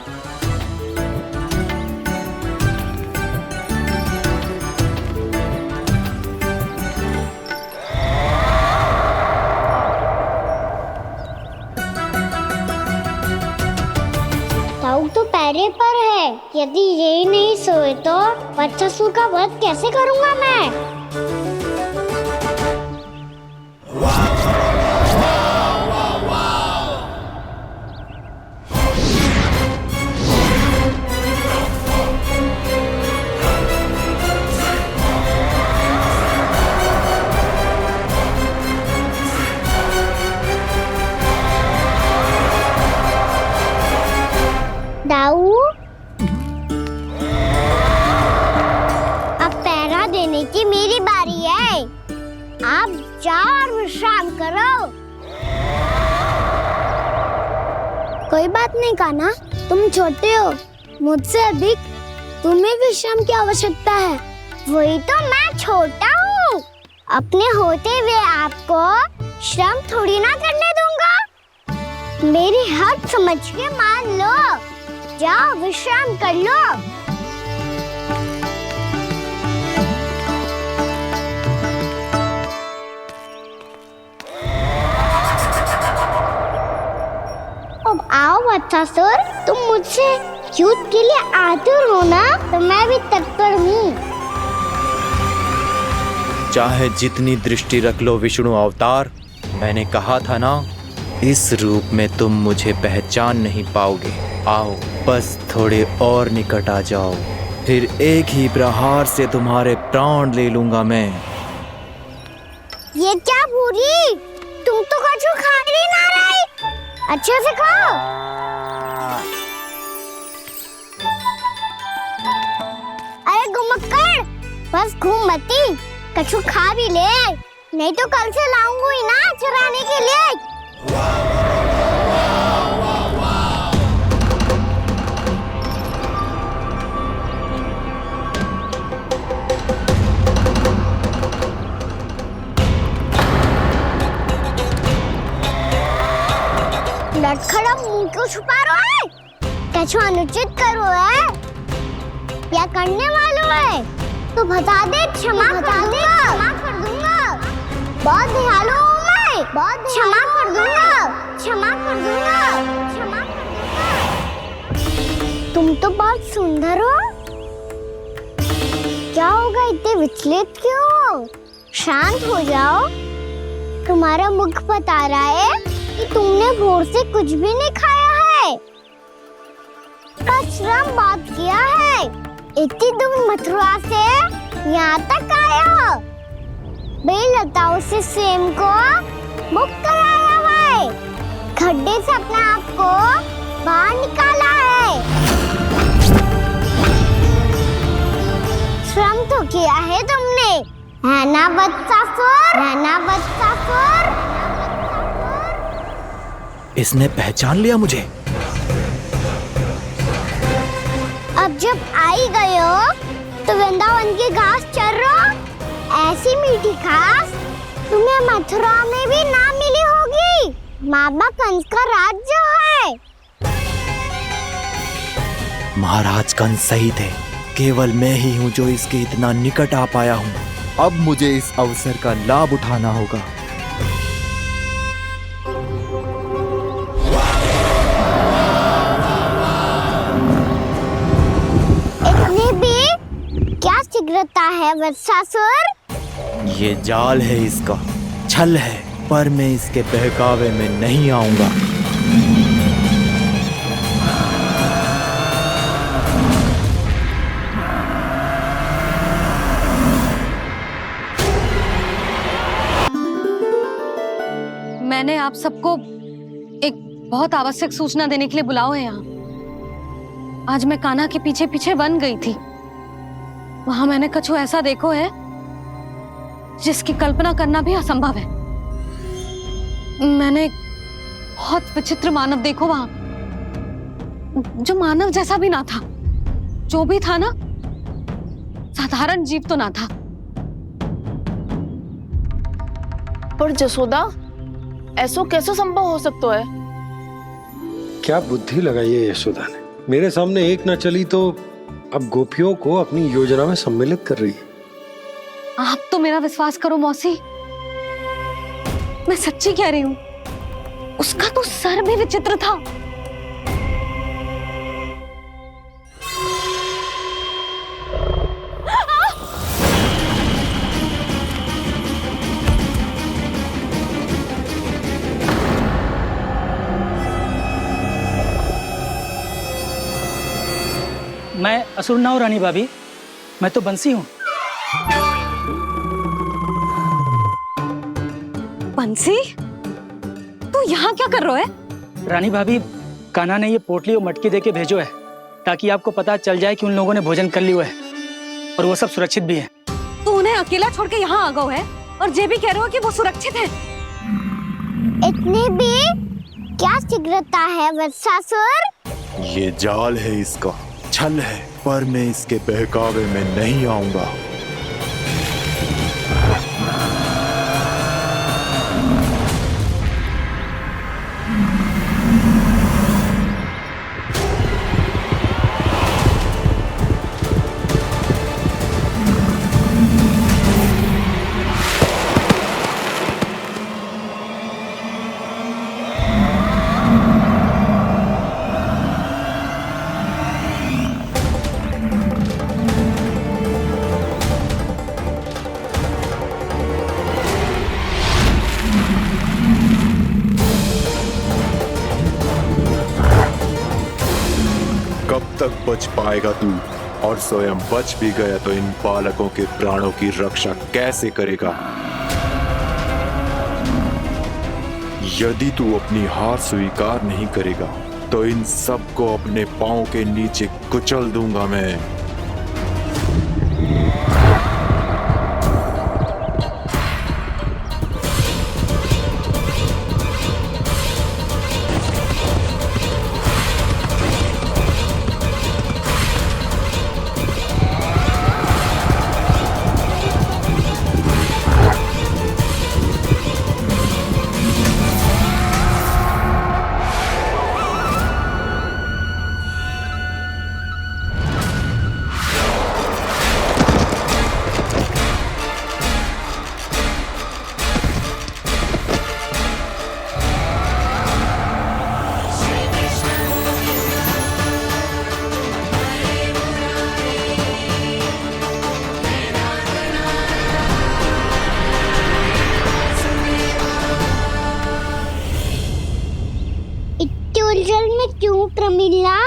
दाऊ तो पैरे पर है। यदि यही नहीं सोए तो बच्चासुर का वध कैसे करूंगा मैं? दाऊ, अब पहरा देने की मेरी बारी है। आप जाओ और विश्राम करो। कोई बात नहीं कान्हा, तुम छोटे हो, मुझसे अधिक तुम्हें विश्राम की आवश्यकता है। वही तो, मैं छोटा हूँ, अपने होते हुए आपको श्रम थोड़ी ना करने दूंगा। मेरी हद समझ के मान लो। जाओ विश्राम कर लो। अब आओ बच्चासुर, तुम मुझसे युद्ध के लिए आतुर हो ना, तो मैं भी तत्पर हूँ। चाहे जितनी दृष्टि रख लो विष्णु अवतार, मैंने कहा था ना, इस रूप में तुम मुझे पहचान नहीं पाओगे। आओ बस थोड़े और निकट आ जाओ, फिर एक ही प्रहार से तुम्हारे प्राण ले लूंगा मैं। ये क्या भूरी, तुम तो कुछ खा ही ना रही। अच्छे से खाओ। अरे घुमक्कड़, बस घूम मती, कछु खा भी ले, नहीं तो कल से लाऊंगी ना चुराने के लिए। लटखड़ा मुंह क्यों छुपा रहा है? कछु अनुचित करो है या करने वालों है तो बता दे, क्षमा कर दूंगा। बहुत दयालु हूँ मैं, बहुत क्षमा कर दूंगा। तुम तो बहुत सुंदर हो। क्या होगा, इतने विचलित क्यों हो? शांत हो जाओ। तुम्हारा मुख बता रहा है कि तुमने भोर से कुछ भी नहीं खाया है। का श्रम बहुत किया है। इतनी दूर मथुरा से यहाँ तक आया हो। बेलताओं से सेम को मुक्त कराया हुआ है। खड्डे से अपने आप को बाहर निकाला है। श्रम तो किया है तुमने, है ना वत्सासुर? है ना वत्सासुर? इसने पहचान लिया मुझे। अब जब आई गए हो तो वृंदावन की घास चर रहो। ऐसी मीठी घास तुम्हें मथुरा में भी ना मिली होगी। मामा कंस का राज्य है। महाराज कंस सही थे, केवल मैं ही हूँ जो इसके इतना निकट आ पाया हूँ। अब मुझे इस अवसर का लाभ उठाना होगा। इतनी भी क्या शीघ्रता है वत्सासुर? ये जाल है इसका, छल है, पर मैं इसके बहकावे में नहीं आऊंगा। मैंने आप सबको एक बहुत आवश्यक सूचना देने के लिए बुलाओ है यहाँ। आज मैं कान्हा के पीछे पीछे वन गई थी। वहां मैंने कछु ऐसा देखो है जिसकी कल्पना करना भी असंभव है। मैंने बहुत विचित्र मानव देखो वहां, जो मानव जैसा भी ना था। जो भी था ना, साधारण जीव तो ना था। पर जसोदा, ऐसा कैसे संभव हो सकता है? क्या बुद्धि लगाई है यशोदा ने। मेरे सामने एक न चली तो अब गोपियों को अपनी योजना में सम्मिलित कर रही है। आप तो मेरा विश्वास करो मौसी, मैं सच्ची कह रही हूँ। उसका तो सर भी विचित्र था। मैं असुर ना हूं रानी भाभी, मैं तो बंसी हूँ। बंसी, तू यहाँ क्या कर रहा है? रानी भाभी, कान्हा ने ये पोटली और मटकी देके भेजो है ताकि आपको पता चल जाए कि उन लोगों ने भोजन कर लिया है और वो सब सुरक्षित भी है। तू उन्हें अकेला छोड़ के यहाँ आ गए है और ये भी कह रहे हो कि वो सुरक्षित है। इतनी भी क्या शीघ्रता है वत्सासुर? ये जाल है इसका, छल है, पर मैं इसके बहकावे में नहीं आऊंगा। कब तक बच पाएगा तू? और स्वयं बच भी गया तो इन बालकों के प्राणों की रक्षा कैसे करेगा? यदि तू अपनी हार स्वीकार नहीं करेगा तो इन सबको अपने पांव के नीचे कुचल दूंगा मैं। उलझन में क्यों प्रमिला?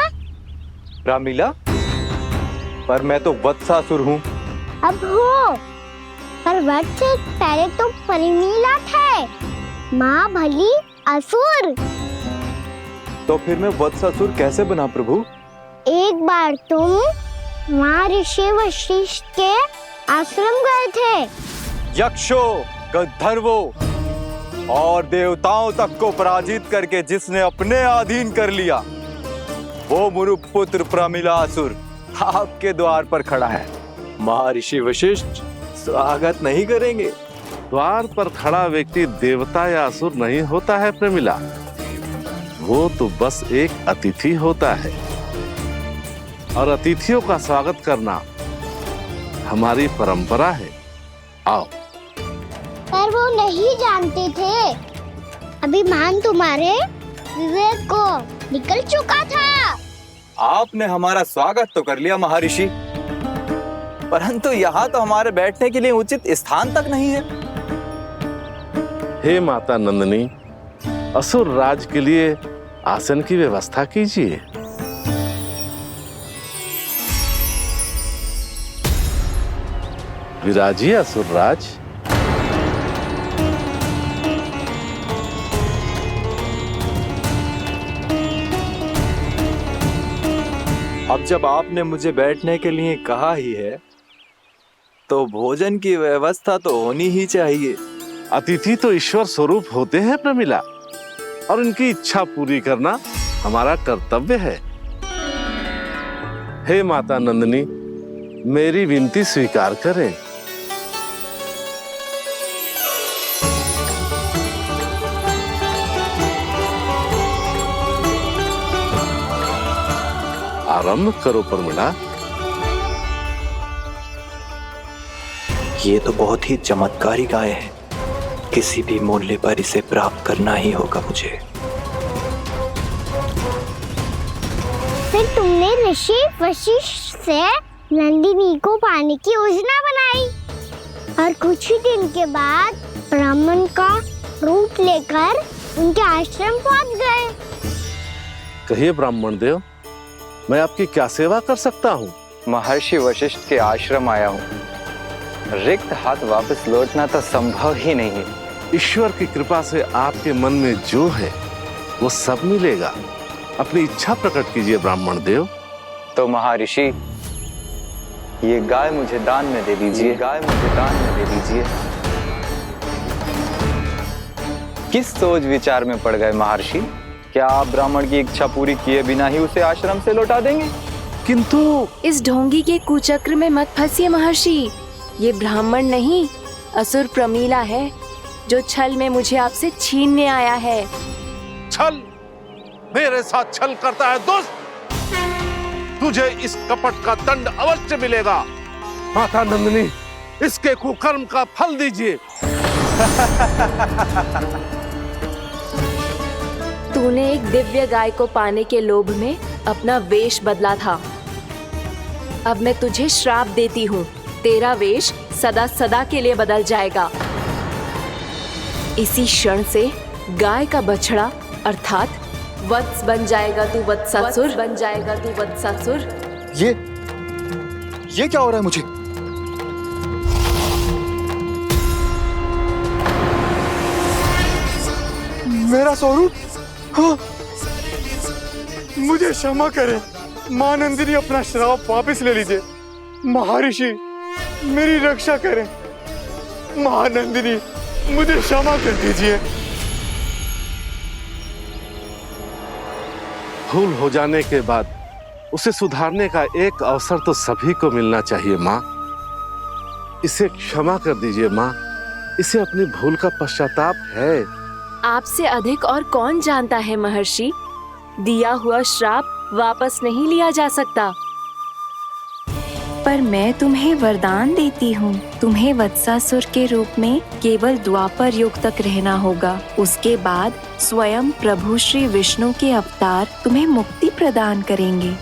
रामलीला, पर मैं तो वत्सासुर हूँ। अब हो, पर वट से पहले तो परिमीला थे, माँ भली असुर। तो फिर मैं वत्सासुर कैसे बना प्रभु? एक बार तुम वहाँ ऋषि वशिष्ठ के आश्रम गए थे। यक्षों, गंधर्वों और देवताओं तक को पराजित करके जिसने अपने अधीन कर लिया, वो मुरुपुत्र प्रमिलासुर आपके द्वार पर खड़ा है। महर्षि वशिष्ठ स्वागत नहीं करेंगे? द्वार पर खड़ा व्यक्ति देवता या असुर नहीं होता है प्रमिला, वो तो बस एक अतिथि होता है, और अतिथियों का स्वागत करना हमारी परंपरा है। आओ। पर वो नहीं जानते थे, अभिमान तुम्हारे विवेक को निकल चुका था। आपने हमारा स्वागत तो कर लिया महर्षि, परंतु यहाँ तो हमारे बैठने के लिए उचित स्थान तक नहीं है। हे माता नंदिनी, असुर राज के लिए आसन की व्यवस्था कीजिए। विराजिए असुर राज। अब जब आपने मुझे बैठने के लिए कहा ही है, तो भोजन की व्यवस्था तो होनी ही चाहिए। अतिथि तो ईश्वर स्वरूप होते हैं प्रमिला, और उनकी इच्छा पूरी करना हमारा कर्तव्य है। हे माता नंदिनी, मेरी विनती स्वीकार करें। आरंभ करो प्रमिला। ये तो बहुत ही चमत्कारी गाय है, किसी भी मूल्य पर इसे प्राप्त करना ही होगा मुझे। फिर तुमने ऋषि वशिष्ठ से नंदिनी को पाने की योजना बनाई, और कुछ ही दिन के बाद ब्राह्मण का रूप लेकर उनके आश्रम पहुंच गए। कहिए ब्राह्मण देव, मैं आपकी क्या सेवा कर सकता हूँ? महर्षि वशिष्ठ के आश्रम आया हूँ। रिक्त हाथ वापस लौटना तो संभव ही नहीं है। ईश्वर की कृपा से आपके मन में जो है वो सब मिलेगा। अपनी इच्छा प्रकट कीजिए ब्राह्मण देव। तो महर्षि, ये गाय मुझे दान में दे दीजिए। गाय मुझे दान में दे दीजिए। किस सोच विचार में पड़ गए महर्षि? क्या आप ब्राह्मण की इच्छा पूरी किए बिना ही उसे आश्रम से लौटा देंगे? किंतु इस ढोंगी के कुचक्र में मत फंसिए महर्षि। ये ब्राह्मण नहीं, असुर प्रमीला है, जो छल में मुझे आपसे छीनने आया है। छल? मेरे साथ छल करता है दुष्ट? तुझे इस कपट का दंड अवश्य मिलेगा। माता नंदिनी, इसके कुकर्म का फल दीजिए। तूने एक दिव्य गाय को पाने के लोभ में अपना वेश बदला था। अब मैं तुझे श्राप देती हूँ, तेरा वेश सदा सदा के लिए बदल जाएगा। इसी क्षण से गाय का बछड़ा अर्थात वत्स बन जाएगा तू वत्सासुर। बन जाएगा तू वत्सासुर। ये क्या हो रहा है मुझे? मेरा स्वरूप? हाँ। मुझे क्षमा करें मां नंदिनी, अपना श्राप वापस ले लीजिए। महर्षि, मेरी रक्षा करें। मां नंदिनी, मुझे क्षमा कर दीजिए। भूल हो जाने के बाद उसे सुधारने का एक अवसर तो सभी को मिलना चाहिए माँ। इसे क्षमा कर दीजिए माँ, इसे अपनी भूल का पश्चाताप है। आपसे अधिक और कौन जानता है महर्षि, दिया हुआ श्राप वापस नहीं लिया जा सकता। पर मैं तुम्हें वरदान देती हूँ, तुम्हें वत्सासुर के रूप में केवल द्वापर युग तक रहना होगा। उसके बाद स्वयं प्रभु श्री विष्णु के अवतार तुम्हें मुक्ति प्रदान करेंगे।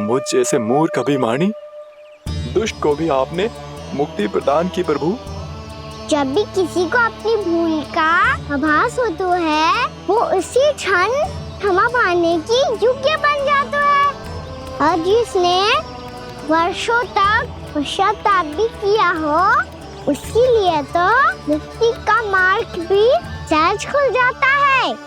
मुझ जैसे मूर्ख अभिमानी दुष्ट को भी आपने मुक्ति प्रदान की प्रभु। जब भी किसी को अपनी भूल का आभास होता है वो उसी क्षण क्षमा पाने की योग्य बन जाता है। और जिसने वर्षों तक पश्चाताप भी किया हो उसके लिए तो मुक्ति का मार्ग भी सहज खुल जाता है।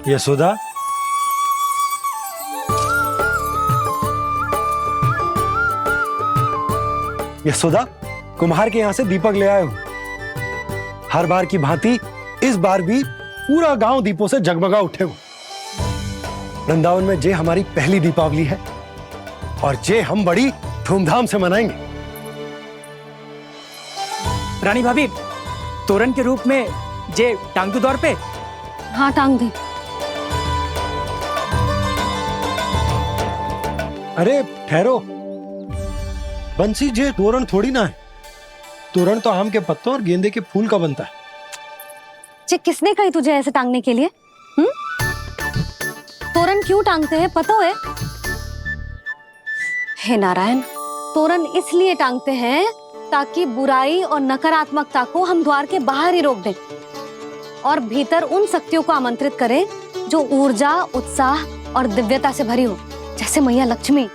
यशोदा, यशोदा, कुम्हार के यहाँ से दीपक ले आए हो। हर बार की भांति इस बार भी पूरा गांव दीपों से जगमगा उठे हो। वृंदावन में जे हमारी पहली दीपावली है और जे हम बड़ी धूमधाम से मनाएंगे। रानी भाभी, तोरण के रूप में जे टांग दो दौर पे। हाँ, टांग दे। अरे ठहरो, बंसी, जे तोरण थोड़ी ना है। तोरण तो आम के पत्तों और गेंदे के फूल का बनता है। जे किसने कही तुझे ऐसे टांगने के लिए? तोरण क्यों टांगते हैं पता है? हे नारायण, तोरण इसलिए टांगते हैं ताकि बुराई और नकारात्मकता को हम द्वार के बाहर ही रोक दें और भीतर उन शक्तियों को आमंत्रित करें जो ऊर्जा, उत्साह और दिव्यता से भरी हो, जैसे मैया लक्ष्मी।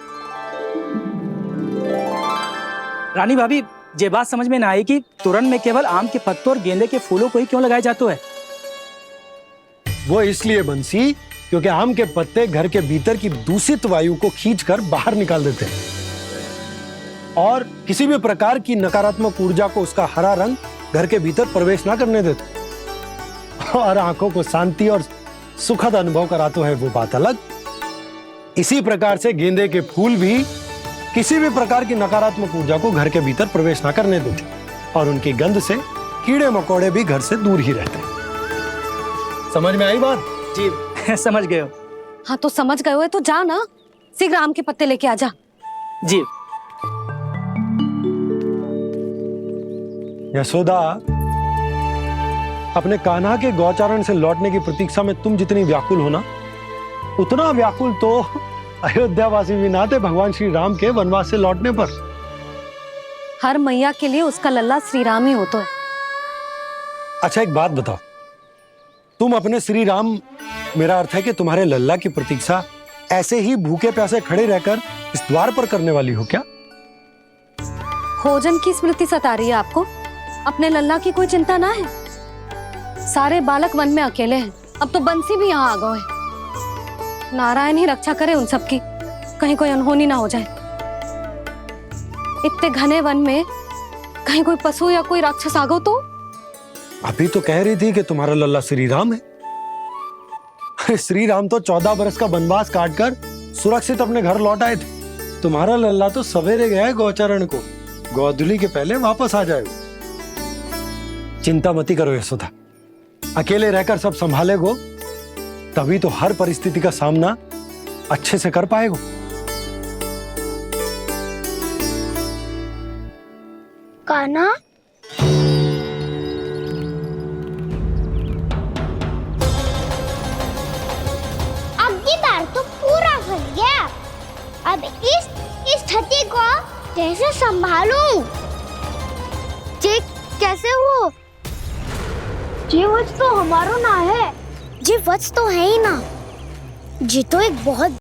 रानी भाभी, ये बात समझ में ना आई कि तोरण में केवल आम के पत्तों और गेंदे के फूलों को ही क्यों लगाया जाता है? वो इसलिए बंसी, क्योंकि आम के पत्ते घर के भीतर की दूषित वायु को खींचकर बाहर निकाल देते हैं और किसी भी प्रकार की नकारात्मक ऊर्जा को उसका हरा रंग घर के भीतर प्रवेश ना करने देते और आंखों को शांति और सुखद अनुभव कराता है, वो बात अलग। इसी प्रकार से गेंदे के फूल भी किसी भी प्रकार की नकारात्मक ऊर्जा को घर के भीतर प्रवेश ना करने देते और उनकी गंध से कीड़े मकोड़े भी घर से दूर ही रहते हैं। समझ में आई बात? जी, समझ गए हो। हाँ, तो समझ गए हो तो जा ना, शीघ्र आम के पत्ते लेके आजा। जी। यशोदा, अपने कान्हा के गौचारण से लौटने की प्रतीक्षा में तुम जितनी व्याकुल हो ना, उतना व्याकुल तो अयोध्यावासी भी ना थे भगवान श्री राम के वनवास से लौटने पर। हर मैया के लिए उसका लल्ला श्री राम ही होता है। अच्छा, एक बात बताओ, तुम अपने श्री राम, मेरा अर्थ है कि तुम्हारे लल्ला की प्रतीक्षा ऐसे ही भूखे प्यासे खड़े रहकर इस द्वार पर करने वाली हो क्या? भोजन की स्मृति सता रही है आपको? अपने लल्ला की कोई चिंता ना है। सारे बालक वन में अकेले हैं, अब तो बंसी भी यहाँ आ गए हैं। नारायण ही रक्षा करे उन सबकी, कहीं कोई अनहोनी ना हो जाए। इतने घने वन में कहीं कोई पशु या कोई राक्षस आ गो तो? अभी तो कह रही थी कि तुम्हारा लल्ला श्री राम है। श्री राम तो 14 बरस का वनवास काटकर सुरक्षित अपने घर लौट आए थे। तुम्हारा लल्ला तो सवेरे गया है गौचरण को, गोधूली के पहले वापस आ जाएगा। चिंता मती करो यशोदा, अकेले रहकर सब संभालेगो तभी तो हर परिस्थिति का सामना अच्छे से कर पाएगो। कान्हा, अब की बार तो पूरा फंस गया। अब इस स्थिति को कैसे संभालूं? जे कैसे हो? जे वच तो हमारो ना है। जे वच तो है ही ना। जे तो एक बहुत